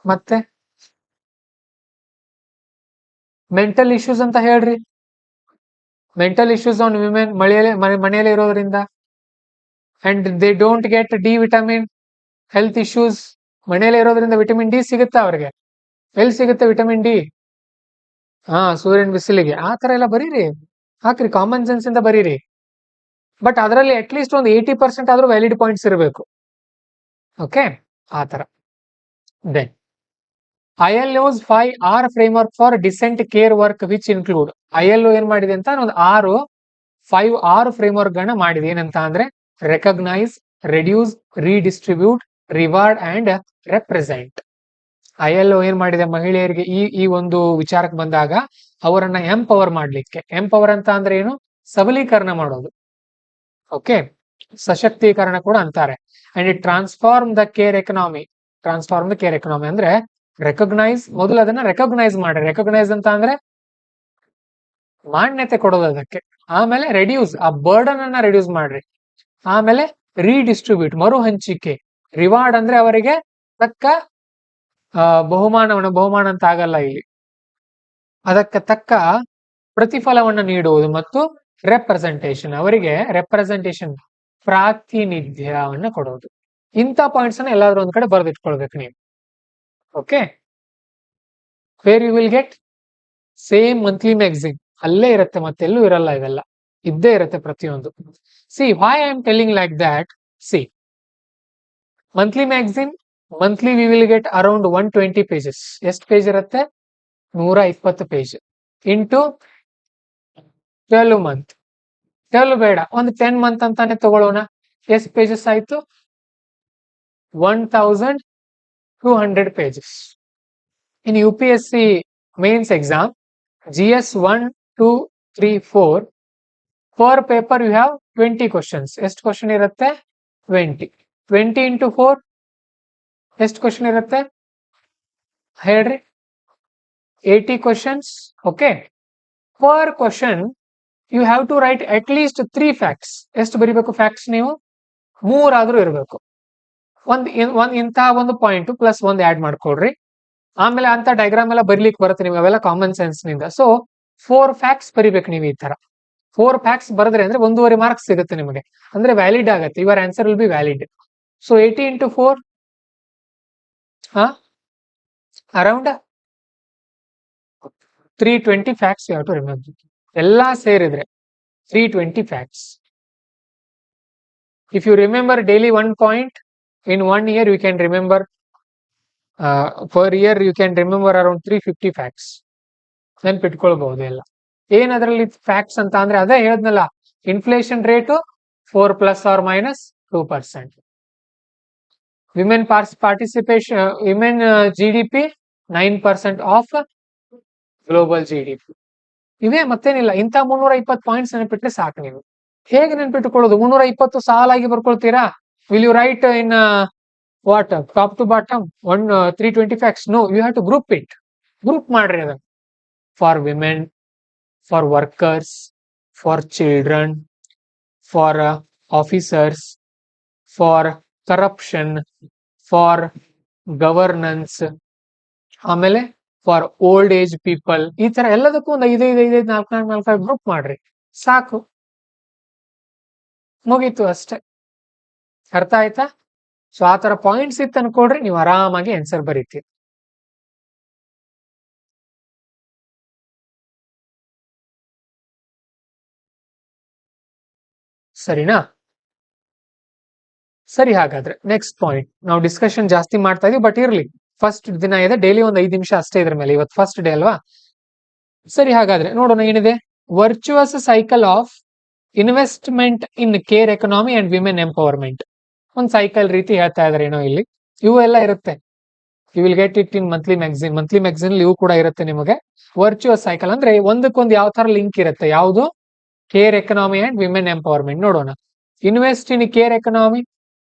S1: ಮತ್ತೆ ಮೆಂಟಲ್ ಇಶ್ಯೂಸ್ ಅಂತ ಹೇಳ್ರಿ. ಮೆಂಟಲ್ ಇಶ್ಯೂಸ್ ಆನ್ ವಿಮೆನ್, ಮನೆಯಲ್ಲೇ ಇರೋದ್ರಿಂದ. And they don't get D vitamin. Health issues, ಮನೆಯಲ್ಲೇ ಇರೋದ್ರಿಂದ ವಿಟಮಿನ್ ಡಿ ಸಿಗುತ್ತಾ ಅವ್ರಿಗೆ? ಎಲ್ಲಿ ಸಿಗುತ್ತೆ ವಿಟಮಿನ್ ಡಿ? ಹಾ, ಸೂರ್ಯನ ಬಿಸಿಲಿಗೆ. ಆ ತರ ಎಲ್ಲ ಬರೀರಿ, ಹಾಕ್ರಿ, ಕಾಮನ್ ಸೆನ್ಸ್ ಇಂದ ಬರೀರಿ. ಬಟ್ ಅದರಲ್ಲಿ ಅಟ್ಲೀಸ್ಟ್ ಒಂದು 80% ಆದ್ರೂ ವ್ಯಾಲಿಡ್ ಪಾಯಿಂಟ್ಸ್ ಇರಬೇಕು. ಓಕೆ, ಆ ತರ. Then ILO's 5R framework for decent care work which include. ILO ಏನ್ ಮಾಡಿದೆ ಅಂತ ಒಂದು 5R ಫ್ರೇಮ್ವರ್ಕ್ ಗಳನ್ನ ಮಾಡಿದೆ. ಏನಂತ ಅಂದ್ರೆ recognise, reduce, redistribute, reward and represent. ILO ಏನ್ ಮಾಡಿದೆ, ಮಹಿಳೆಯರಿಗೆ ಈ ಒಂದು ವಿಚಾರಕ್ಕೆ ಬಂದಾಗ ಅವರನ್ನ ಎಂಪವರ್ ಮಾಡ್ಲಿಕ್ಕೆ. ಎಂಪವರ್ ಅಂತ ಅಂದ್ರೆ ಏನು? ಸಬಲೀಕರಣ ಮಾಡೋದು. ಓಕೆ, ಸಶಕ್ತೀಕರಣ ಕೂಡ ಅಂತಾರೆ. And it transform the care economy. Transform the care economy ಅಂದ್ರೆ ರೆಕಗ್ನೈಸ್, ಮೊದಲು ಅದನ್ನ ರೆಕಗ್ನೈಸ್ ಮಾಡ್ರಿ. ರೆಕಗ್ನೈಸ್ ಅಂತ ಅಂದ್ರೆ ಮಾನ್ಯತೆ ಕೊಡೋದು ಅದಕ್ಕೆ. ಆಮೇಲೆ ರೆಡ್ಯೂಸ್, ಆ ಬರ್ಡನ್ ಅನ್ನ ರೆಡ್ಯೂಸ್ ಮಾಡ್ರಿ. ಆಮೇಲೆ ರೀಡಿಸ್ಟ್ರಿಬ್ಯೂಟ್, ಮರು ಹಂಚಿಕೆ. ರಿವಾರ್ಡ್ ಅಂದ್ರೆ ಅವರಿಗೆ ತಕ್ಕ ಬಹುಮಾನ ಅಂತ ಆಗಲ್ಲ ಇಲ್ಲಿ, ಅದಕ್ಕೆ ತಕ್ಕ ಪ್ರತಿಫಲವನ್ನು ನೀಡುವುದು. ಮತ್ತು ರೆಪ್ರೆಸೆಂಟೇಷನ್, ಅವರಿಗೆ ರೆಪ್ರೆಸೆಂಟೇಷನ್, ಪ್ರಾತಿನಿಧ್ಯವನ್ನು ಕೊಡೋದು. ಇಂಥ ಪಾಯಿಂಟ್ಸ್ ಅನ್ನ ಎಲ್ಲಾದ್ರೂ ಒಂದ್ ಕಡೆ ಬರೆದಿಟ್ಕೊಳ್ಬೇಕು ನೀವು. Okay, where you will get same monthly magazine, ಅಲ್ಲೇ ಇರುತ್ತೆ, ಮತ್ತೆಲ್ಲೂ ಇರಲ್ಲ. ಇವೆಲ್ಲ ಇದ್ದೇ ಇರುತ್ತೆ ಪ್ರತಿಯೊಂದು. See why I am telling like that. See monthly magazine, monthly we will get around 120 pages. ಎಷ್ಟು ಪೇಜ್ ಇರುತ್ತೆ? 120 ಪೇಜ್ ಇಂಟು 12 ಮಂತ್. 12 ಬೇಡ, ಒಂದು 10 ಮಂತ್ ಅಂತಾನೆ ತಗೊಳ್ಳೋಣ. ಎಷ್ಟು ಪೇಜಸ್ ಆಯ್ತು? 1200 pages. In UPSC mains exam GS 1, 2, 3, 4 per paper you have 20 questions. ಎಷ್ಟು question ಇರುತ್ತೆ? 20 ಇಂಟು 4 ಎಷ್ಟು ಕ್ವಶನ್ ಇರುತ್ತೆ ಹೇಳ್ರಿ? 80 questions. Okay, per question you have to write at least 3 facts. ಎಷ್ಟು ಬರಿಬೇಕು ಫ್ಯಾಕ್ಟ್ಸ್ ನೀವು? 3 ಆದ್ರೂ ಇರಬೇಕು. ಇಂತಹ ಒಂದು ಪಾಯಿಂಟ್ ಪ್ಲಸ್ ಒಂದು ಆಡ್ ಮಾಡ್ಕೊಳ್ರಿ. ಆಮೇಲೆ ಅಂತ ಡಯಾಗ್ರಾಮ್ ಎಲ್ಲ ಬರ್ಲಿಕ್ಕೆ ಬರುತ್ತೆ ನಿಮ್ಗೆ, ಅವೆಲ್ಲ ಕಾಮನ್ ಸೆನ್ಸ್ ನಿಂದ. ಸೊ 4 ಫ್ಯಾಕ್ಟ್ಸ್ ಬರಿಬೇಕು ನೀವು ಈ ತರ. 4 ಫ್ಯಾಕ್ಟ್ಸ್ ಬರೆದ್ರೆ ಅಂದ್ರೆ 1.5 ಮಾರ್ಕ್ಸ್ ಸಿಗುತ್ತೆ ನಿಮಗೆ, ಅಂದ್ರೆ ವ್ಯಾಲಿಡ್ ಆಗುತ್ತೆ. Your answer will be valid. So 80 into 4 around 320 facts you have to remember. ಎಲ್ಲಾ ಸೇರಿದ್ರೆ 320 facts. If you remember daily 1 point in 1 year, you can remember per year you can remember around 350 facts. ನೆನ್ಪಿಟ್ಕೊಳ್ಬಹುದು ಎಲ್ಲ. ಏನ್ ಅದರಲ್ಲಿ facts ಅಂತ ಅಂದ್ರೆ ಅದೇ ಹೇಳದ್ನಲ್ಲ, inflation rate 4 ± 2%. Women participation, women GDP 9% of global GDP. ಇವೇ ಮತ್ತೇನಿಲ್ಲ. ಇಂಥ 320 ಪಾಯಿಂಟ್ಸ್ ನೆನಪಿಟ್ರೆ ಸಾಕು. ನೀವು ಹೇಗೆ ನೆನ್ಪಿಟ್ಟುಕೊಳ್ಳೋದು? 320 ಸಾಲಾಗಿ ಬರ್ಕೊಳ್ತೀರಾ? Will you write in what top to bottom 320 facts? No, you have to group it. Group ಮಾಡ್ರಿ ಅದನ್ನ. For women, for workers, for children, for officers, for corruption, for governance, ಆಮೇಲೆ ಫಾರ್ ಓಲ್ಡ್ ಏಜ್ ಪೀಪಲ್. ಈ ತರ ಎಲ್ಲದಕ್ಕೂ ಒಂದು 5 4 group ಮಾಡ್ರಿ, ಸಾಕು, ಮುಗೀತು ಅಷ್ಟೇ. ಅರ್ಥ ಆಯ್ತಾ? ಸೊ ಆ ತರ ಪಾಯಿಂಟ್ಸ್ ಇತ್ತು ಅನ್ಕೊಡ್ರಿ, ನೀವು ಆರಾಮಾಗಿ ಆನ್ಸರ್ ಬರೀತೀರಿ. ಸರಿನಾ? ಸರಿ, ಹಾಗಾದ್ರೆ ನೆಕ್ಸ್ಟ್ ಪಾಯಿಂಟ್. ನಾವು ಡಿಸ್ಕಷನ್ ಜಾಸ್ತಿ ಮಾಡ್ತಾ ಇದೀವಿ, ಬಟ್ ಇರ್ಲಿ, ಫಸ್ಟ್ ದಿನ ಇದೆ, ಡೈಲಿ ಒಂದು 5 ನಿಮಿಷ ಅಷ್ಟೇ ಇದ್ರ ಮೇಲೆ. ಇವತ್ತು ಫಸ್ಟ್ ಡೇ ಅಲ್ವಾ? ಸರಿ, ಹಾಗಾದ್ರೆ ನೋಡೋಣ ಏನಿದೆ. Virtuous cycle of investment in care economy and women empowerment. ಒಂದು ಸೈಕಲ್ ರೀತಿ ಹೇಳ್ತಾ ಇದಾರೆ ಏನೋ ಇಲ್ಲಿ. ಇವು ಎಲ್ಲ ಇರುತ್ತೆ, you will get it in monthly magazine. Monthly magazine ಇವು ಕೂಡ ಇರುತ್ತೆ ನಿಮಗೆ. ವರ್ಚುವಸ್ ಸೈಕಲ್ ಅಂದ್ರೆ ಒಂದಕ್ಕೊಂದು ಯಾವ ತರ ಲಿಂಕ್ ಇರುತ್ತೆ. ಯಾವುದು? Care economy and women empowerment. ನೋಡೋಣ. Invest in care economy.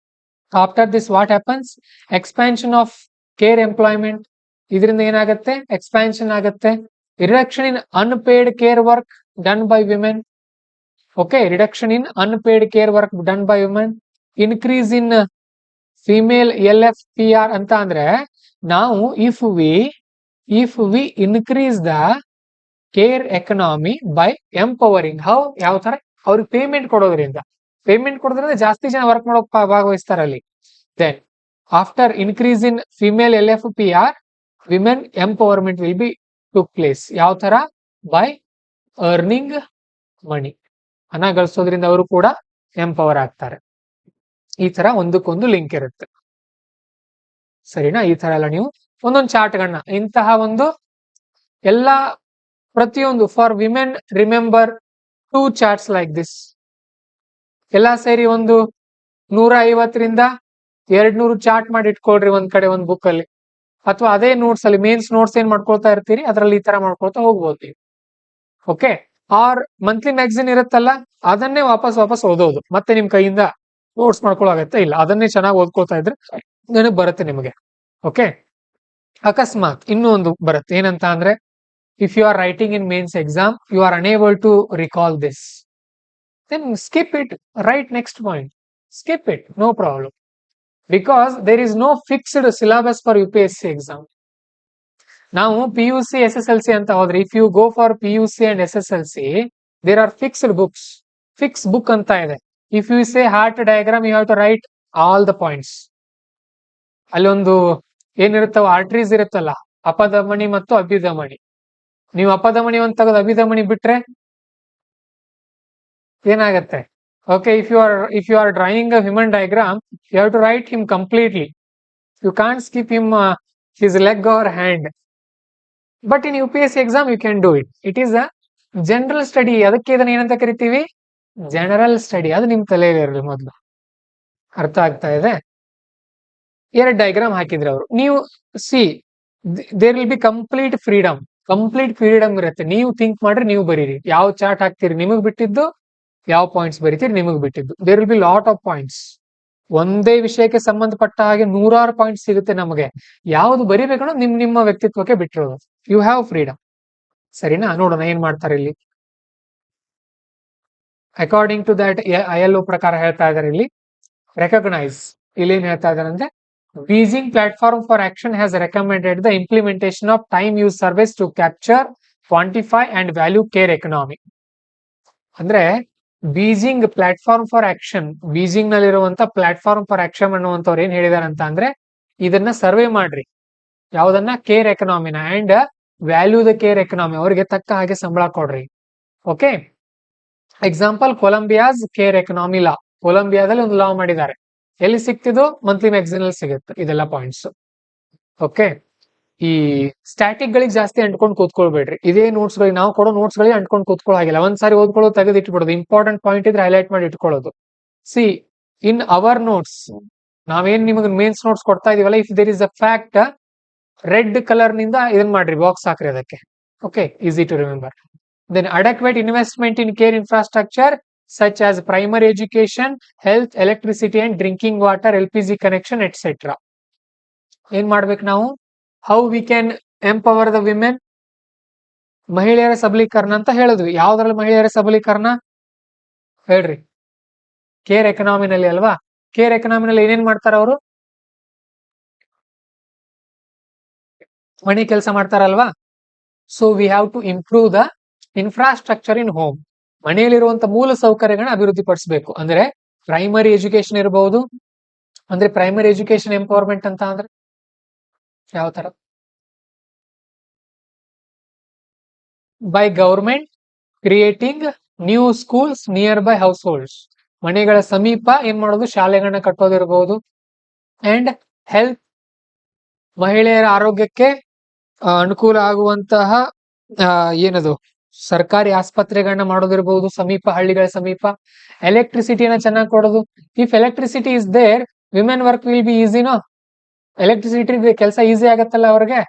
S1: After this what happens? Expansion of care employment. ಇದರಿಂದ ಏನಾಗುತ್ತೆ? ಎಕ್ಸ್ಪಾನ್ಷನ್ ಆಗುತ್ತೆ. Reduction in unpaid care work done by women. Okay, reduction in unpaid care work done by women. Increase in female LFPR ಅಂತ ಅಂದ್ರೆ ನಾವು if we increase the care economy by empowering. How? ಯಾವ ತರ? ಅವ್ರಿಗೆ payment ಕೊಡೋದ್ರಿಂದ. Payment ಕೊಡೋದ್ರಿಂದ ಜಾಸ್ತಿ ಜನ ವರ್ಕ್ ಮಾಡೋಕ್ ಭಾಗವಹಿಸ್ತಾರೆ ಅಲ್ಲಿ. Then after increase in female LFPR, women empowerment will be took place. ಯಾವ ತರ? By earning money. ಹಣ ಗಳಿಸೋದ್ರಿಂದ ಅವರು ಕೂಡ ಎಂಪವರ್ ಆಗ್ತಾರೆ. ಈ ತರ ಒಂದಕ್ಕೊಂದು ಲಿಂಕ್ ಇರುತ್ತೆ. ಸರಿನಾ? ಈ ತರ ಎಲ್ಲ ನೀವು ಒಂದೊಂದು ಚಾರ್ಟ್ಗಳನ್ನ, ಇಂತಹ ಒಂದು ಎಲ್ಲ ಪ್ರತಿಯೊಂದು for women remember 2 charts like this. ಎಲ್ಲ ಸೇರಿ ಒಂದು 150ರಿಂದ 200 ಚಾರ್ಟ್ ಮಾಡಿ ಇಟ್ಕೊಳ್ರಿ ಒಂದ್ ಕಡೆ ಒಂದು ಬುಕ್ ಅಲ್ಲಿ, ಅಥವಾ ಅದೇ ನೋಟ್ಸ್ ಅಲ್ಲಿ ಮೇನ್ಸ್ ನೋಟ್ಸ್ ಏನ್ ಮಾಡ್ಕೊಳ್ತಾ ಇರ್ತೀರಿ ಅದ್ರಲ್ಲಿ ಈ ತರ ಮಾಡ್ಕೊಳ್ತಾ ಹೋಗ್ಬೋದು. ಓಕೆ, ಆರ್ ಮಂತ್ಲಿ ಮ್ಯಾಗಝಿನ್ ಇರುತ್ತಲ್ಲ, ಅದನ್ನೇ ವಾಪಸ್ ಓದೋದು. ಮತ್ತೆ ನಿಮ್ ಕೈಯಿಂದ ನೋಟ್ಸ್ ಮಾಡ್ಕೊಳ್ಳಾಗತ್ತೆ ಇಲ್ಲ, ಅದನ್ನೇ ಚೆನ್ನಾಗಿ ಓದ್ಕೊಳ್ತಾ ಇದ್ರೆ ನನಗೆ ಬರುತ್ತೆ ನಿಮಗೆ. ಓಕೆ, ಅಕಸ್ಮಾತ್ ಇನ್ನೂ ಒಂದು ಬರುತ್ತೆ. ಏನಂತ ಅಂದ್ರೆ, if you are writing in mains exam, you are unable to recall this, then skip it, write next point, skip it, no problem, because there is no fixed syllabus for UPSC exam. ನಾವು PUC SSLC ಅಂತ ಹೋದ್ರೆ, if you go for PUC and SSLC, there are fixed books. Fix book ಅಂತ ಇದೆ. If you say heart diagram, you have to write all the points. ಅಲ್ಲೊಂದು ಏನಿರುತ್ತವ arteries ಇರುತ್ತಲ್ಲ, ಅಪಧಮನಿ ಮತ್ತು ಅಭಿಧಮನಿ. ನೀವು ಅಪಧಮನಿ ಒಂದು ತೆಗೆದು ಅಭಿಧಮನಿ ಬಿಟ್ರೆ ಏನಾಗತ್ತೆ? Okay, if you are drawing a human diagram, you have to write him completely. You can't skip him his leg or hand. But in UPSC exam you can do it. It is a general study. ಅದಕ್ಕೆ ಇದನ್ನ ಏನಂತ ಕರಿತೀವಿ? General study. ಅದು ನಿಮ್ ತಲೆಯಲ್ಲಿ ಇರಲಿ ಮೊದಲು. ಅರ್ಥ ಆಗ್ತಾ ಇದೆ? 2 ಡಯಾಗ್ರಾಮ್ ಹಾಕಿದ್ರೆ ಅವರು, ನೀವು see, there will be complete freedom ಇರುತ್ತೆ. ನೀವು ಥಿಂಕ್ ಮಾಡ್ರಿ, ನೀವು ಬರೀರಿ. ಯಾವ ಚಾರ್ಟ್ ಹಾಕ್ತೀರಿ ನಿಮಗ್ ಬಿಟ್ಟಿದ್ದು, ಯಾವ ಪಾಯಿಂಟ್ಸ್ ಬರೀತೀರಿ ನಿಮಗ್ ಬಿಟ್ಟಿದ್ದು. There will be lot of points. ಒಂದೇ ವಿಷಯಕ್ಕೆ ಸಂಬಂಧಪಟ್ಟ ಹಾಗೆ 100 ಪಾಯಿಂಟ್ಸ್ ಸಿಗುತ್ತೆ ನಮಗೆ. ಯಾವ್ದು ಬರಿಬೇಕನ್ನೋ ನಿಮ್ಮ ವ್ಯಕ್ತಿತ್ವಕ್ಕೆ ಬಿಟ್ಟಿರೋದು. You have freedom. ಸರಿನಾ? ನೋಡೋಣ ಏನ್ ಮಾಡ್ತಾರೆ ಇಲ್ಲಿ. ಅಕಾರ್ಡಿಂಗ್ ಟು ದಟ್ ILO ಪ್ರಕಾರ ಹೇಳ್ತಾ ಇದಾರೆ ಇಲ್ಲಿ, ರೆಕಗ್ನೈಸ್. ಇಲ್ಲಿ ಏನ್ ಹೇಳ್ತಾ ಇದಾರೆ ಅಂದ್ರೆ, Beijing platform for action has recommended the implementation of time use service to capture, quantify and value care economy. ಅಂದ್ರೆ Beijing platform for action, Beijing ನಲ್ಲಿರುವಂತ ಪ್ಲಾಟ್ಫಾರ್ಮ್ ಫಾರ್ ಆಕ್ಷನ್ ಅನ್ನುವಂಥವ್ರು ಏನ್ ಹೇಳಿದಾರೆ ಅಂತ ಅಂದ್ರೆ, ಇದನ್ನ ಸರ್ವೆ ಮಾಡ್ರಿ, ಯಾವ್ದನ್ನ ಕೇರ್ ಎಕನಾಮಿನ, and value the care economy, ಅವ್ರಿಗೆ ತಕ್ಕ ಹಾಗೆ ಸಂಬಳ ಕೊಡ್ರಿ. Okay, example Colombia's care economy law, ಕೊಲಂಬಿಯಾದಲ್ಲಿ ಒಂದು ಲಾ ಮಾಡಿದ್ದಾರೆ. ಎಲ್ಲಿ ಸಿಕ್ತಿದ್ದು? ಮಂತ್ಲಿ ಮ್ಯಾಗಝಿನ್ ಅಲ್ಲಿ ಸಿಗುತ್ತೆ ಇದೆಲ್ಲ ಪಾಯಿಂಟ್ಸ್. ಓಕೆ, ಈ ಸ್ಟ್ಯಾಟಿಕ್ ಗಳಿಗೆ ಜಾಸ್ತಿ ಅಂಟ್ಕೊಂಡು ಕೂತ್ಕೊಳ್ಬೇಡ್ರಿ. ಇದೇ ನೋಟ್ಸ್ ಗಳಿಗೆ, ನಾವು ಕೊಡೋ ನೋಟ್ಸ್ ಗಳಿಗೆ ಅಂಟ್ಕೊಂಡು ಕೂತ್ಕೊಳ್ಳಾಗಿಲ್ಲ. ಒಂದ್ಸಾರಿ ಓದ್ಕೊಳ್ಳೋದು ತೆಗೆದು ಇಟ್ಬಿಡೋದು, ಇಂಪಾರ್ಟೆಂಟ್ ಪಾಯಿಂಟ್ ಇದ್ರೆ ಹೈಲೈಟ್ ಮಾಡಿ ಇಟ್ಕೊಳ್ಳೋದು. ಸಿ, ಇನ್ ಅವರ್ ನೋಟ್ಸ್, ನಾವೇನ್ ನಿಮಗೆ ಮೇನ್ಸ್ ನೋಟ್ಸ್ ಕೊಡ್ತಾ ಇದೀವಲ್ಲ, if there is a fact, red colour ನಿಂದ ಇದನ್ ಮಾಡ್ರಿ, ಬಾಕ್ಸ್ ಹಾಕ್ರಿ ಅದಕ್ಕೆ. Okay, easy to remember. Then adequate investment in care infrastructure such as primary education, health, electricity and drinking water, LPG connection, etc. ಏನ್ ಮಾಡ್ಬೇಕು ನಾವು? How we can empower the women, ಮಹಿಳೆಯರ ಸಬಲೀಕರಣ ಅಂತ ಹೇಳಿದ್ವಿ. ಯಾವ್ದ್ರಲ್ಲಿ ಮಹಿಳೆಯರ ಸಬಲೀಕರಣ ಹೇಳ್ರಿ? ಕೇರ್ ಎಕನಾಮಿನಲ್ಲಿ ಅಲ್ವಾ? ಕೇರ್ ಎಕನಾಮಿನಲ್ಲಿ ಏನೇನ್ ಮಾಡ್ತಾರ ಅವರು? ಮನೆ ಕೆಲಸ ಮಾಡ್ತಾರಲ್ವಾ? So we have to improve the infrastructure in home. ಮನೆಯಲ್ಲಿರುವಂತ ಮೂಲ ಸೌಕರ್ಯಗಳನ್ನ ಅಭಿವೃದ್ಧಿ ಪಡಿಸಬೇಕು. ಅಂದ್ರೆ ಪ್ರೈಮರಿ ಎಜುಕೇಶನ್ ಇರಬಹುದು. ಅಂದ್ರೆ ಪ್ರೈಮರಿ ಎಜುಕೇಶನ್ ಎಂಪವರ್ಮೆಂಟ್ ಅಂತ ಅಂದ್ರೆ ಯಾವ ತರ? By government creating new schools near by house holds, ಮನೆಗಳ ಸಮೀಪ ಏನ್ ಮಾಡೋದು? ಶಾಲೆಗಳನ್ನ ಕಟ್ಟೋದಿರಬಹುದು. ಅಂಡ್ ಹೆಲ್ತ್, ಮಹಿಳೆಯರ ಆರೋಗ್ಯಕ್ಕೆ ಅನುಕೂಲ ಆಗುವಂತಹ ಏನದು ಸರ್ಕಾರಿ ಆಸ್ಪತ್ರೆಗಳನ್ನ ಮಾಡೋದಿರಬಹುದು ಸಮೀಪ, ಹಳ್ಳಿಗಳ ಸಮೀಪ. ಎಲೆಕ್ಟ್ರಿಸಿಟಿನ ಚೆನ್ನಾಗಿ ಕೊಡೋದು. If electricity is there, women work will be ಈಸಿನೋ? ಎಲೆಕ್ಟ್ರಿಸಿಟಿ ಕೆಲಸ ಈಸಿ ಆಗತ್ತಲ್ಲ ಅವ್ರಿಗೆ.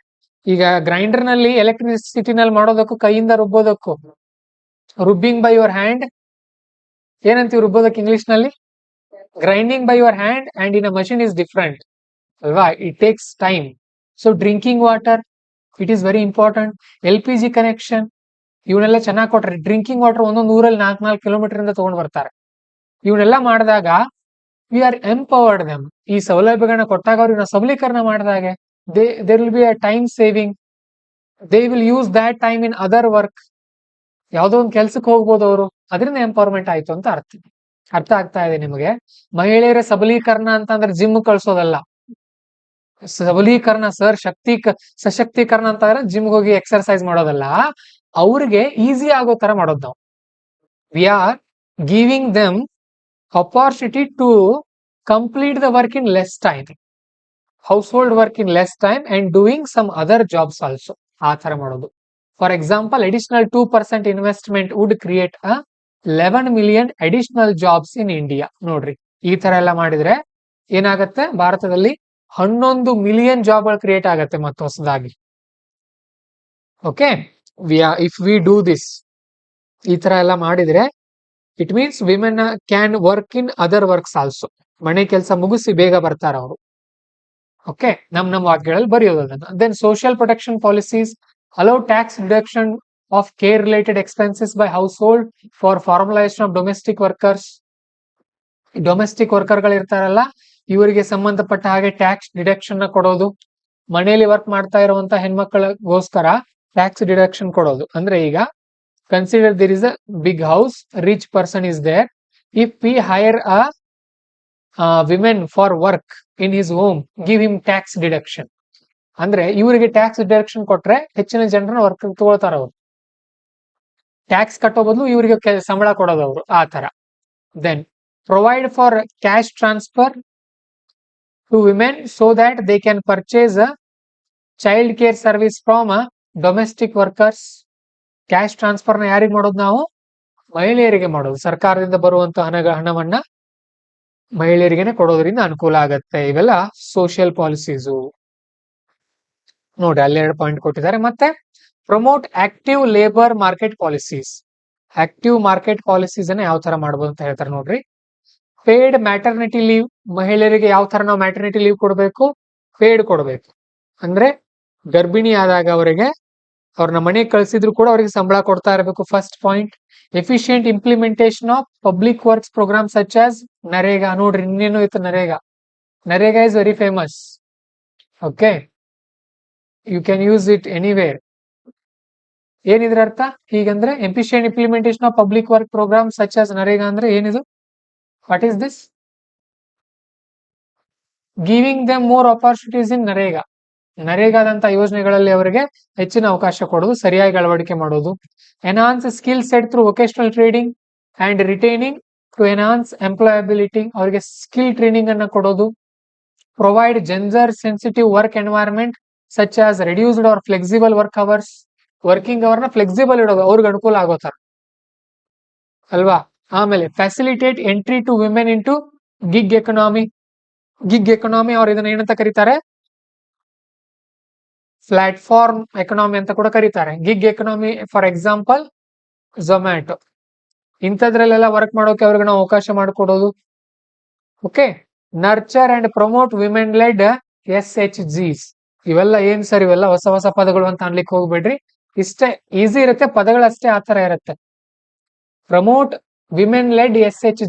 S1: ಈಗ ಗ್ರೈಂಡರ್ ನಲ್ಲಿ ಎಲೆಕ್ಟ್ರಿಸಿಟಿನಲ್ಲಿ ಮಾಡೋದಕ್ಕೂ ಕೈಯಿಂದ ರುಬ್ಬೋದಕ್ಕೂ, ರುಬ್ಬಿಂಗ್ ಬೈ ಯುವರ್ ಹ್ಯಾಂಡ್ ಏನಂತೀವಿ? ರುಬ್ಬೋದಕ್ಕೆ ಇಂಗ್ಲಿಷ್ ನಲ್ಲಿ grinding by your hand, and in a machine is different ಅಲ್ವಾ? It takes time. So drinking water, it is very important. LPG connection, ಇವನ್ನೆಲ್ಲ ಚೆನ್ನಾಗಿ ಕೊಟ್ರೆ ಡ್ರಿಂಕಿಂಗ್ ವಾಟರ್ ಒಂದೊಂದು ಊರಲ್ಲಿ 4-4 ಕಿಲೋಮೀಟರ್ ಇಂದ ತಗೊಂಡ್ ಬರ್ತಾರೆ. ಇವನ್ನೆಲ್ಲ ಮಾಡಿದಾಗ ವಿ ಆರ್ ಎಂಪವರ್ಡ್ ದೆಮ್. ಈ ಸೌಲಭ್ಯಗಳನ್ನ ಕೊಟ್ಟಾಗ ಅವ್ರಿಗೆ ಸಬಲೀಕರಣ ಮಾಡಿದಾಗೆ there will be a time saving. They will use that time in other work. ಯಾವ್ದೋ ಒಂದು ಕೆಲ್ಸಕ್ಕೆ ಹೋಗ್ಬೋದು ಅವರು, ಅದರಿಂದ ಎಂಪವರ್ಮೆಂಟ್ ಆಯ್ತು ಅಂತ ಅರ್ಥ. ಅರ್ಥ ಆಗ್ತಾ ಇದೆ ನಿಮಗೆ? ಮಹಿಳೆಯರ ಸಬಲೀಕರಣ ಅಂತಂದ್ರೆ ಜಿಮ್ ಕಳ್ಸೋದಲ್ಲ. ಸಬಲೀಕರಣ ಸರ್, ಸಶಕ್ತೀಕರಣ ಅಂತಂದ್ರೆ ಜಿಮ್ಗೆ ಹೋಗಿ ಎಕ್ಸರ್ಸೈಸ್ ಮಾಡೋದಲ್ಲ. ಅವ್ರಿಗೆ ಈಸಿ ಆಗೋ ತರ ಮಾಡೋದು ನಾವು. We are giving them opportunity to complete the work in less time, household work in less time and doing some other jobs also. ಆ ತರ ಮಾಡೋದು. For example, additional 2% investment would create 11 million additional jobs in India. ನೋಡ್ರಿ, ಈ ತರ ಎಲ್ಲ ಮಾಡಿದ್ರೆ ಏನಾಗತ್ತೆ? ಭಾರತದಲ್ಲಿ 11 ಮಿಲಿಯನ್ ಜಾಬ್ಗಳು ಕ್ರಿಯೇಟ್ ಆಗತ್ತೆ ಮತ್ತೆ ಹೊಸದಾಗಿ. Okay, if we do this, ಈ ತರ ಎಲ್ಲ ಮಾಡಿದ್ರೆ it means women can work in other works also. ಮನೆ ಕೆಲಸ ಮುಗಿಸಿ ಬೇಗ ಬರ್ತಾರ ಅವರು. ಓಕೆ, ನಮ್ಮ ವಾಕ್ಯಗಳಲ್ಲಿ ಬರೆಯೋದನ್ನ. Then social protection policies allow tax deduction of care related expenses by household for formalization of domestic workers. Domestic worker ಗಳು ಇರ್ತಾರಲ್ಲ, ಇವರಿಗೆ ಸಂಬಂಧಪಟ್ಟ ಹಾಗೆ ಟ್ಯಾಕ್ಸ್ ಡಿಡಕ್ಷನ್ ನ ಕೊಡೋದು. ಮನೆಯಲ್ಲಿ ವರ್ಕ್ ಮಾಡ್ತಾ ಇರುವಂತ ಹೆಣ್ಮಕ್ಳಿಗೋಸ್ಕರ ಟ್ಯಾಕ್ಸ್ ಡಿಡಕ್ಷನ್ ಕೊಡೋದು. ಅಂದ್ರೆ ಈಗ consider there is a big house, rich person is there. If we hire a women for work in his home, give him tax deduction. ಅಂದ್ರೆ ಇವರಿಗೆ ಟ್ಯಾಕ್ಸ್ ಡಿಡಕ್ಷನ್ ಕೊಟ್ರೆ ಹೆಚ್ಚಿನ ಜನರನ್ನ ವರ್ಕ್ ತಗೊಳ್ತಾರ ಅವರು. ಟ್ಯಾಕ್ಸ್ ಕಟ್ಟೋ ಬದಲು ಇವರಿಗೆ ಸಂಬಳ ಕೊಡೋದು ಅವರು, ಆ ತರ. Then provide for cash transfer to women so that they can purchase a child care service from domestic workers. Cash transfer ನ ಯಾರಿಗೆ ಮಾಡೋದು? ನಾವು ಮಹಿಳೆಯರಿಗೆ ಮಾಡೋದು. ಸರ್ಕಾರದಿಂದ ಬರುವಂತ ಹಣವನ್ನ ಮಹಿಳೆಯರಿಗೆನೆ ಕೊಡೋದ್ರಿಂದ ಅನುಕೂಲ ಆಗತ್ತೆ. ಇವೆಲ್ಲ ಸೋಷಿಯಲ್ ಪಾಲಿಸೀಸು. ನೋಡಿ, ಅಲ್ಲಿ 2 ಪಾಯಿಂಟ್ ಕೊಟ್ಟಿದ್ದಾರೆ. ಮತ್ತೆ promote active labour market policies. Active market policies ಅನ್ನ ಯಾವ ತರ ಮಾಡ್ಬೋದು ಅಂತ ಹೇಳ್ತಾರೆ ನೋಡ್ರಿ. ಪೇಡ್ ಮ್ಯಾಟರ್ನಿಟಿ ಲೀವ್, ಮಹಿಳೆಯರಿಗೆ ಯಾವ ತರ ನಾವು ಮ್ಯಾಟರ್ನಿಟಿ ಲೀವ್ ಕೊಡಬೇಕು? ಪೇಡ್ ಕೊಡಬೇಕು. ಅಂದ್ರೆ ಗರ್ಭಿಣಿ ಆದಾಗ ಅವರಿಗೆ, ಅವ್ರನ್ನ ಮನೆಗೆ ಕಳ್ಸಿದ್ರು ಕೂಡ ಅವರಿಗೆ ಸಂಬಳ ಕೊಡ್ತಾ ಇರಬೇಕು. First point. Efficient implementation of public works program such as NREGA. ನೋಡ್ರಿ, ಇನ್ನೇನು ಇತ್ತು NREGA. NREGA is very famous. Okay, you can use it anywhere. ಏನಿದ್ರ ಅರ್ಥ? ಹೀಗಂದ್ರೆ efficient implementation of public work program such as NREGA ಅಂದ್ರೆ ಏನಿದು? What is this? Giving them more opportunities in NREGA. ನರೇಗಾದಂತ ಯೋಜನೆಗಳಲ್ಲಿ ಅವರಿಗೆ ಹೆಚ್ಚಿನ ಅವಕಾಶ ಕೊಡೋದು, ಸರಿಯಾಗಿ ಅಳವಡಿಕೆ ಮಾಡೋದು. Enhance skill set through vocational trading and retaining to enhance employability, ಅವರಿಗೆ ಸ್ಕಿಲ್ ಟ್ರೈನಿಂಗ್ ಅನ್ನ ಕೊಡೋದು. Provide gender sensitive work environment such as reduced or flexible work hours, working ಅವರ್ನ ಫ್ಲೆಕ್ಸಿಬಲ್ ಇಡೋದು, ಅವ್ರಿಗೆ ಅನುಕೂಲ ಆಗೋ ತರ ಅಲ್ವಾ. ಆಮೇಲೆ facilitate entry to women into gig economy. Gig economy ಅವ್ರು ಇದನ್ನ ಏನಂತ ಕರೀತಾರೆ? ಪ್ಲಾಟ್ಫಾರ್ಮ್ ಎಕನಾಮಿ ಅಂತ ಕೂಡ ಕರೀತಾರೆ. Gig economy for example Zomato, ಇಂಥದ್ರಲ್ಲೆಲ್ಲ ವರ್ಕ್ ಮಾಡೋಕೆ ಅವ್ರಿಗೆ ನಾವು ಅವಕಾಶ ಮಾಡಿಕೊಡೋದು. Okay. Nurture and promote women led SHGs. ಇವೆಲ್ಲ ಏನ್ ಸರ್? ಇವೆಲ್ಲ ಹೊಸ ಹೊಸ ಪದಗಳು ಅಂತ ಅನ್ಲಿಕ್ಕೆ ಹೋಗ್ಬೇಡ್ರಿ, ಇಷ್ಟೇ ಈಸಿ ಇರುತ್ತೆ, ಪದಗಳಷ್ಟೇ ಆತರ ಇರುತ್ತೆ. ಪ್ರಮೋಟ್ ವಿಮೆನ್ ಲೆಡ್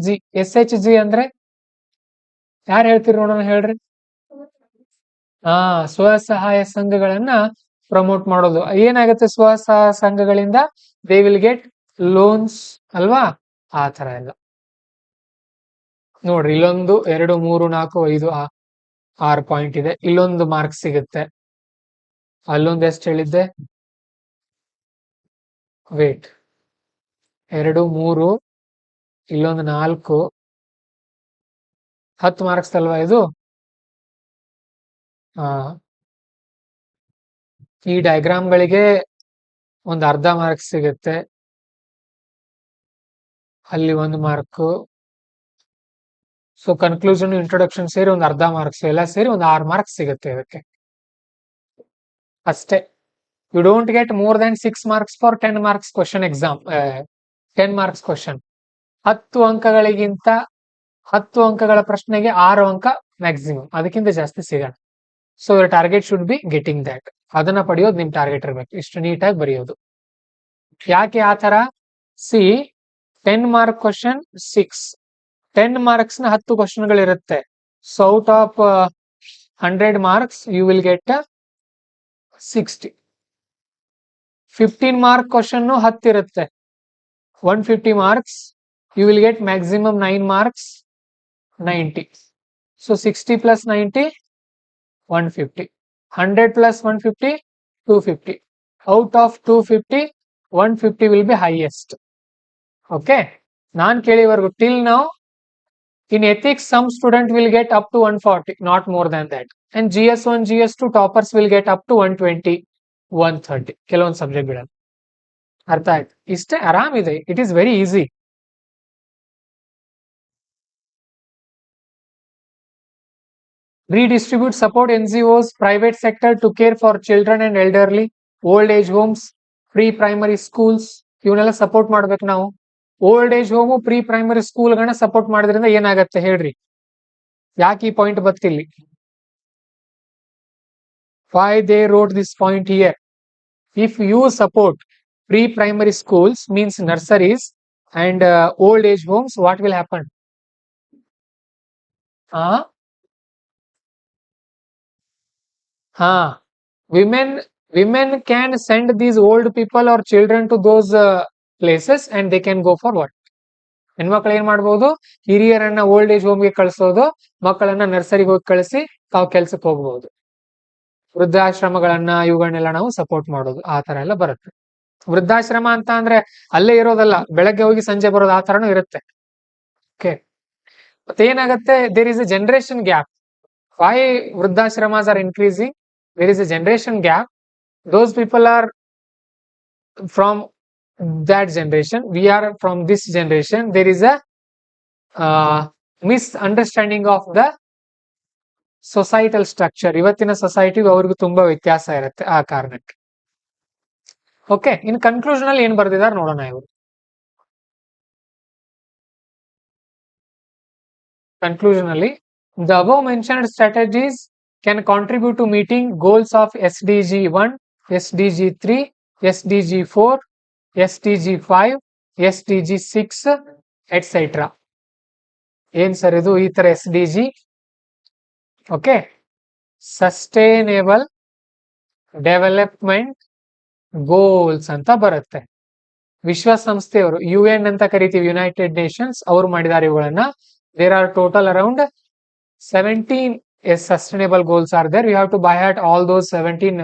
S1: SHG ಅಂದ್ರೆ ಯಾರು ಹೇಳ್ತೀರಿ ನೋಡೋಣ, ಹೇಳ್ರಿ. ಸ್ವಸಹಾಯ ಸಂಘಗಳನ್ನ ಪ್ರಮೋಟ್ ಮಾಡೋದು. ಏನಾಗುತ್ತೆ ಸ್ವಸಹಾಯ ಸಂಘಗಳಿಂದ? ದೇ ವಿಲ್ ಗೆಟ್ ಲೋನ್ಸ್ ಅಲ್ವಾ, ಆ ತರ ಎಲ್ಲ. ನೋಡ್ರಿ, ಇಲ್ಲೊಂದು 2 3 4 5 6 ಪಾಯಿಂಟ್ ಇದೆ. ಇಲ್ಲೊಂದು ಮಾರ್ಕ್ಸ್ ಸಿಗುತ್ತೆ. ಅಲ್ಲೊಂದು ಎಷ್ಟು ಹೇಳಿದ್ದೆ? ವೇಟ್ 2 3, ಇಲ್ಲೊಂದು 4, 10 ಮಾರ್ಕ್ಸ್ ಅಲ್ವಾ ಇದು? ಈ ಡಯಾಗ್ರಾಮ್ಗಳಿಗೆ ಒಂದು ಅರ್ಧ ಮಾರ್ಕ್ಸ್ ಸಿಗುತ್ತೆ, ಅಲ್ಲಿ 1 ಮಾರ್ಕ್. ಸೊ ಕನ್ಕ್ಲೂಷನ್ ಇಂಟ್ರೊಡಕ್ಷನ್ ಸೇರಿ ಒಂದು ಅರ್ಧ ಮಾರ್ಕ್ಸ್, ಎಲ್ಲ ಸೇರಿ ಒಂದು 6 ಮಾರ್ಕ್ಸ್ ಸಿಗುತ್ತೆ ಇದಕ್ಕೆ ಅಷ್ಟೇ. You don't get more than 6 marks for 10 marks question exam. 10 marks question 10 ಅಂಕಗಳಿಗಿಂತ 10 ಅಂಕಗಳ ಪ್ರಶ್ನೆಗೆ 6 ಅಂಕ ಮ್ಯಾಕ್ಸಿಮಮ್, ಅದಕ್ಕಿಂತ ಜಾಸ್ತಿ ಸಿಗಲ್ಲ. So your target should be getting that. ಅದನ್ನ ಪಡೆಯೋದು ನಿಮ್ ಟಾರ್ಗೆಟ್ ಇರಬೇಕು, ಇಷ್ಟು ನೀಟಾಗಿ ಬರೆಯೋದು. ಯಾಕೆ ಆ ತರ? ಸಿ 10 ಮಾರ್ಕ್ ಕ್ವಶನ್ 6, 10 ಮಾರ್ಕ್ಸ್ ನ 10 ಕ್ವಶನ್ಗಳಿರುತ್ತೆ. So out of 100 marks you will get 60. 15 mark question 10 ಇರುತ್ತೆ, 150 marks, you will get maximum 9 marks, 90. ಸೊ 60 plus 90 150, 100 plus 150 250. Out of 250 150 will be highest. Okay, ನಾನು ಕೇಳಿವರೆಗೂ till now in ethics some student will get up to 140, not more than that, and GS1 GS2 toppers will get up to 120 130 ಕೆಲವೊಂದು subject ಗಳಲ್ಲಿ. ಅರ್ಥ ಆಯ್ತು? ಇಷ್ಟೇ, ಆರಾಮಿದೆ. It is very easy. Redistribute support NGOs, private sector to care for children and elderly, old age homes, pre primary schools, ಇವನ್ನೆಲ್ಲ support ಮಾಡ್ಬೇಕು ನಾವು. Old age home, pre primary ಸ್ಕೂಲ್ಗಳನ್ನ ಸಪೋರ್ಟ್ ಮಾಡೋದ್ರಿಂದ ಏನಾಗತ್ತೆ ಹೇಳ್ರಿ? ಯಾಕೆ ಈ ಪಾಯಿಂಟ್ ಬರ್ತಿಲ್ಲಿ? Why they wrote this point here? If you support pre-primary schools, means nurseries and old age homes, what will happen? Women can send these old people or children to those places and they can go for work. ಹೆಣ್ಮಕ್ಳು ಏನ್ ಮಾಡ್ಬೋದು? ಹಿರಿಯರನ್ನ old age ಹೋಮ್ಗೆ ಕಳಿಸೋದು, ಮಕ್ಕಳನ್ನ ನರ್ಸರಿಗೆ ಹೋಗಿ ಕಳಿಸಿ ತಾವು ಕೆಲ್ಸಕ್ಕೆ ಹೋಗ್ಬೋದು. ವೃದ್ಧಾಶ್ರಮಗಳನ್ನ ಇವುಗಳನ್ನೆಲ್ಲ ನಾವು ಸಪೋರ್ಟ್ ಮಾಡೋದು, ಆ ತರ ಎಲ್ಲ ಬರುತ್ತೆ. ವೃದ್ಧಾಶ್ರಮ ಅಂತ ಅಂದ್ರೆ ಅಲ್ಲೇ ಇರೋದಲ್ಲ, ಬೆಳಗ್ಗೆ ಹೋಗಿ ಸಂಜೆ ಬರೋದು, ಆ ತರನೂ ಇರುತ್ತೆ. ಓಕೆ, ಮತ್ತೆ ಏನಾಗುತ್ತೆ? There is a generation gap. Why ವೃದ್ಧಾಶ್ರಮಾಸ್ are increasing? There is a generation gap. Those people are from that generation, we are from this generation. There is a misunderstanding of the societal structure. ಇವತ್ತಿನ ಸೊಸೈಟಿಗೂ ಅವ್ರಿಗೂ ತುಂಬಾ ವ್ಯತ್ಯಾಸ ಇರುತ್ತೆ, ಆ ಕಾರಣಕ್ಕೆ. Okay, ಇನ್ conclusion ಅಲ್ಲಿ ಏನ್ ಬರ್ದಿದ್ದಾರೆ ನೋಡೋಣ ಇವರು. ಕನ್ಕ್ಲೂಷನ್ ಅಲ್ಲಿ, the above mentioned strategies can contribute to meeting goals of SDG 1, SDG 3, SDG 4, SDG 5, SDG 6, etc. ಏನ್ ಸರ್ ಇದು? ಈ ತರ SDG, okay, sustainable development goals ಅಂತ ಬರುತ್ತೆ. ವಿಶ್ವಸಂಸ್ಥೆಯವರು UN ಅಂತ ಕರಿತೀವಿ, ಯುನೈಟೆಡ್ ನೇಷನ್ಸ್, ಅವರು ಮಾಡಿದ್ದಾರೆ ಇವುಗಳನ್ನ. There are total around 17 sustainable goals are there. You have to buy at all those 17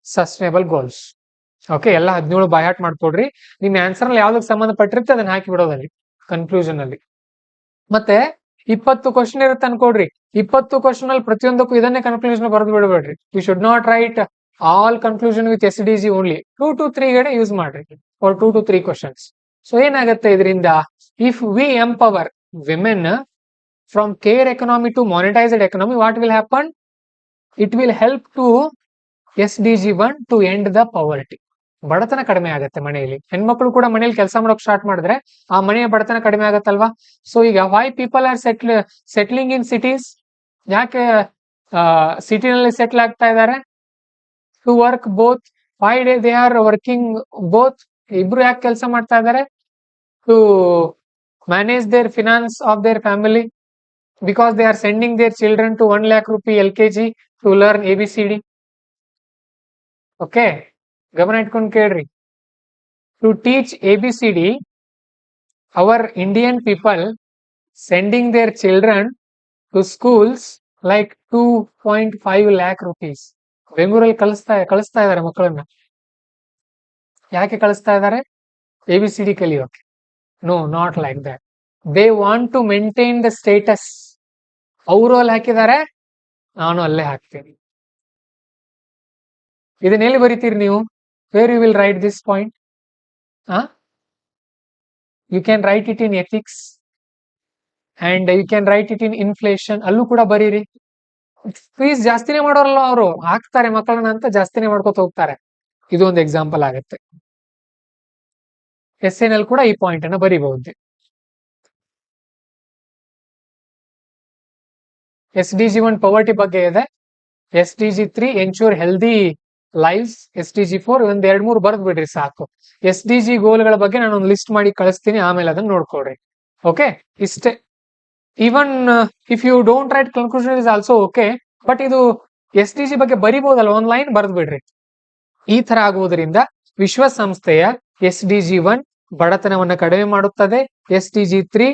S1: sustainable goals. Okay, ಎಲ್ಲ 17 ಬೈ ಹಾರ್ಟ್ ಮಾಡ್ಕೊಡ್ರಿ. ನಿಮ್ ಆನ್ಸರ್ ಅಲ್ಲಿ ಯಾವ್ದಕ್ಕೆ ಸಂಬಂಧಪಟ್ಟಿರುತ್ತೆ ಅದನ್ನ ಹಾಕಿ ಬಿಡೋದಲ್ಲಿ ಕನ್ಕ್ಲೂಷನ್ ಅಲ್ಲಿ. ಮತ್ತೆ 20 ಕ್ವಶನ್ ಇರುತ್ತೆ ಅನ್ಕೊಡ್ರಿ. 20 ಕ್ವಶನ್ ಅಲ್ಲಿ ಪ್ರತಿಯೊಂದಕ್ಕೂ ಇದನ್ನೇ ಕನ್ಕ್ಲೂಷನ್ ಬರೆದು ಬಿಡಬೇಡ್ರಿ. You should not write all conclusion with SDG only. 2 to 3 ಗಡೆ ಯೂಸ್ ಮಾಡ್ರಿ, ಫಾರ್ 2 to 3 ಕ್ವಶನ್ಸ್. ಸೊ ಏನಾಗುತ್ತೆ ಇದರಿಂದ, if we empower women from care economy to monetized economy, what will happen? It will help to SDG 1 to end the poverty. ಬಡತನ ಕಡಿಮೆ ಆಗುತ್ತೆ ಮನೆಯಲ್ಲಿ. ಹೆಣ್ಮಕ್ಳು ಕೂಡ ಮನೆಯಲ್ಲಿ ಕೆಲಸ ಮಾಡೋಕ್ ಸ್ಟಾರ್ಟ್ ಮಾಡಿದ್ರೆ ಆ ಮನೆಯ ಬಡತನ ಕಡಿಮೆ ಆಗತ್ತಲ್ವಾ. ಸೊ ಈಗ why people are settling in cities, ಯಾಕೆ ಸಿಟಿನಲ್ಲಿ ಸೆಟ್ಲ್ ಆಗ್ತಾ ಇದ್ದಾರೆ? To work both, why they are working both, ಇಬ್ರು ಯಾಕೆ ಕೆಲಸ ಮಾಡ್ತಾ ಇದ್ದಾರೆ? To manage their finance of their family, because they are sending their children to 1 lakh rupee LKG to learn ABCD. Okay, ಗಮನ ಇಟ್ಕೊಂಡು ಕೇಳ್ರಿ. To teach ABCD, our Indian people sending their children to schools like 2.5 lakh rupees. ಬೆಂಗಳೂರಲ್ಲಿ ಕಳಿಸ್ತಾ ಇದ್ದಾರೆ ಮಕ್ಕಳನ್ನ. ಯಾಕೆ ಕಳಿಸ್ತಾ ಇದ್ದಾರೆ? ABCD ಕಲಿಯೋಕೆ? No, not like that. They want to maintain the status. ಅವರು ಅಲ್ಲಿ ಹಾಕಿದ್ದಾರೆ, ನಾನು ಅಲ್ಲೇ ಹಾಕ್ತೀನಿ. ಇದನ್ನೆಲ್ಲಿ ಬರೀತೀರಿ ನೀವು? Where you will write this point? You can write it in ethics and you can write it in inflation. ಅಲ್ಲೂ ಕೂಡ ಬರೀರಿ. ಫೀಸ್ ಜಾಸ್ತಿನೇ ಮಾಡೋರಲ್ಲ ಅವರು, ಹಾಕ್ತಾರೆ ಮಕ್ಕಳನ್ನ ಅಂತ ಜಾಸ್ತಿನೇ ಮಾಡ್ಕೊತ ಹೋಗ್ತಾರೆ. ಇದು ಒಂದು ಎಕ್ಸಾಂಪಲ್ ಆಗುತ್ತೆ. SN ಅಲ್ಲಿ ಕೂಡ ಈ ಪಾಯಿಂಟ್ ಅನ್ನ ಬರೀಬಹುದು. SDG 1 ಪವರ್ಟಿ ಬಗ್ಗೆ ಇದೆ. SDG 3 ensure healthy lifes. SDG 4 ಒಂದ್ 2-3 ಬರ್ದ್ ಬಿಡ್ರಿ ಸಾಕು. SDG ಗೋಲ್ಗಳ ಬಗ್ಗೆ ನಾನು ಒಂದು ಲಿಸ್ಟ್ ಮಾಡಿ ಕಳಿಸ್ತೀನಿ, ಆಮೇಲೆ ಅದನ್ನ ನೋಡ್ಕೊಡ್ರಿ. ಓಕೆ, ಇಷ್ಟೇ. Even if you don't write conclusion is also okay, but ಇದು SDG ಬಗ್ಗೆ ಬರಿಬಹುದಲ್ಲ, ಒಂದ್ ಲೈನ್ ಬರ್ದ್ ಬಿಡ್ರಿ. ಈ ತರ ಆಗುವುದರಿಂದ ವಿಶ್ವಸಂಸ್ಥೆಯ SDG 1 ಬಡತನವನ್ನು ಕಡಿಮೆ ಮಾಡುತ್ತದೆ, SDG 3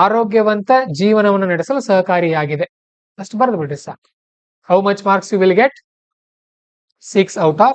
S1: ಆರೋಗ್ಯವಂತ ಜೀವನವನ್ನು ನಡೆಸಲು ಸಹಕಾರಿಯಾಗಿದೆ. ಅಷ್ಟು ಬರೆದು ಬಿಡ್ರಿ ಸಾಕು. How much marks you will get? 6 out of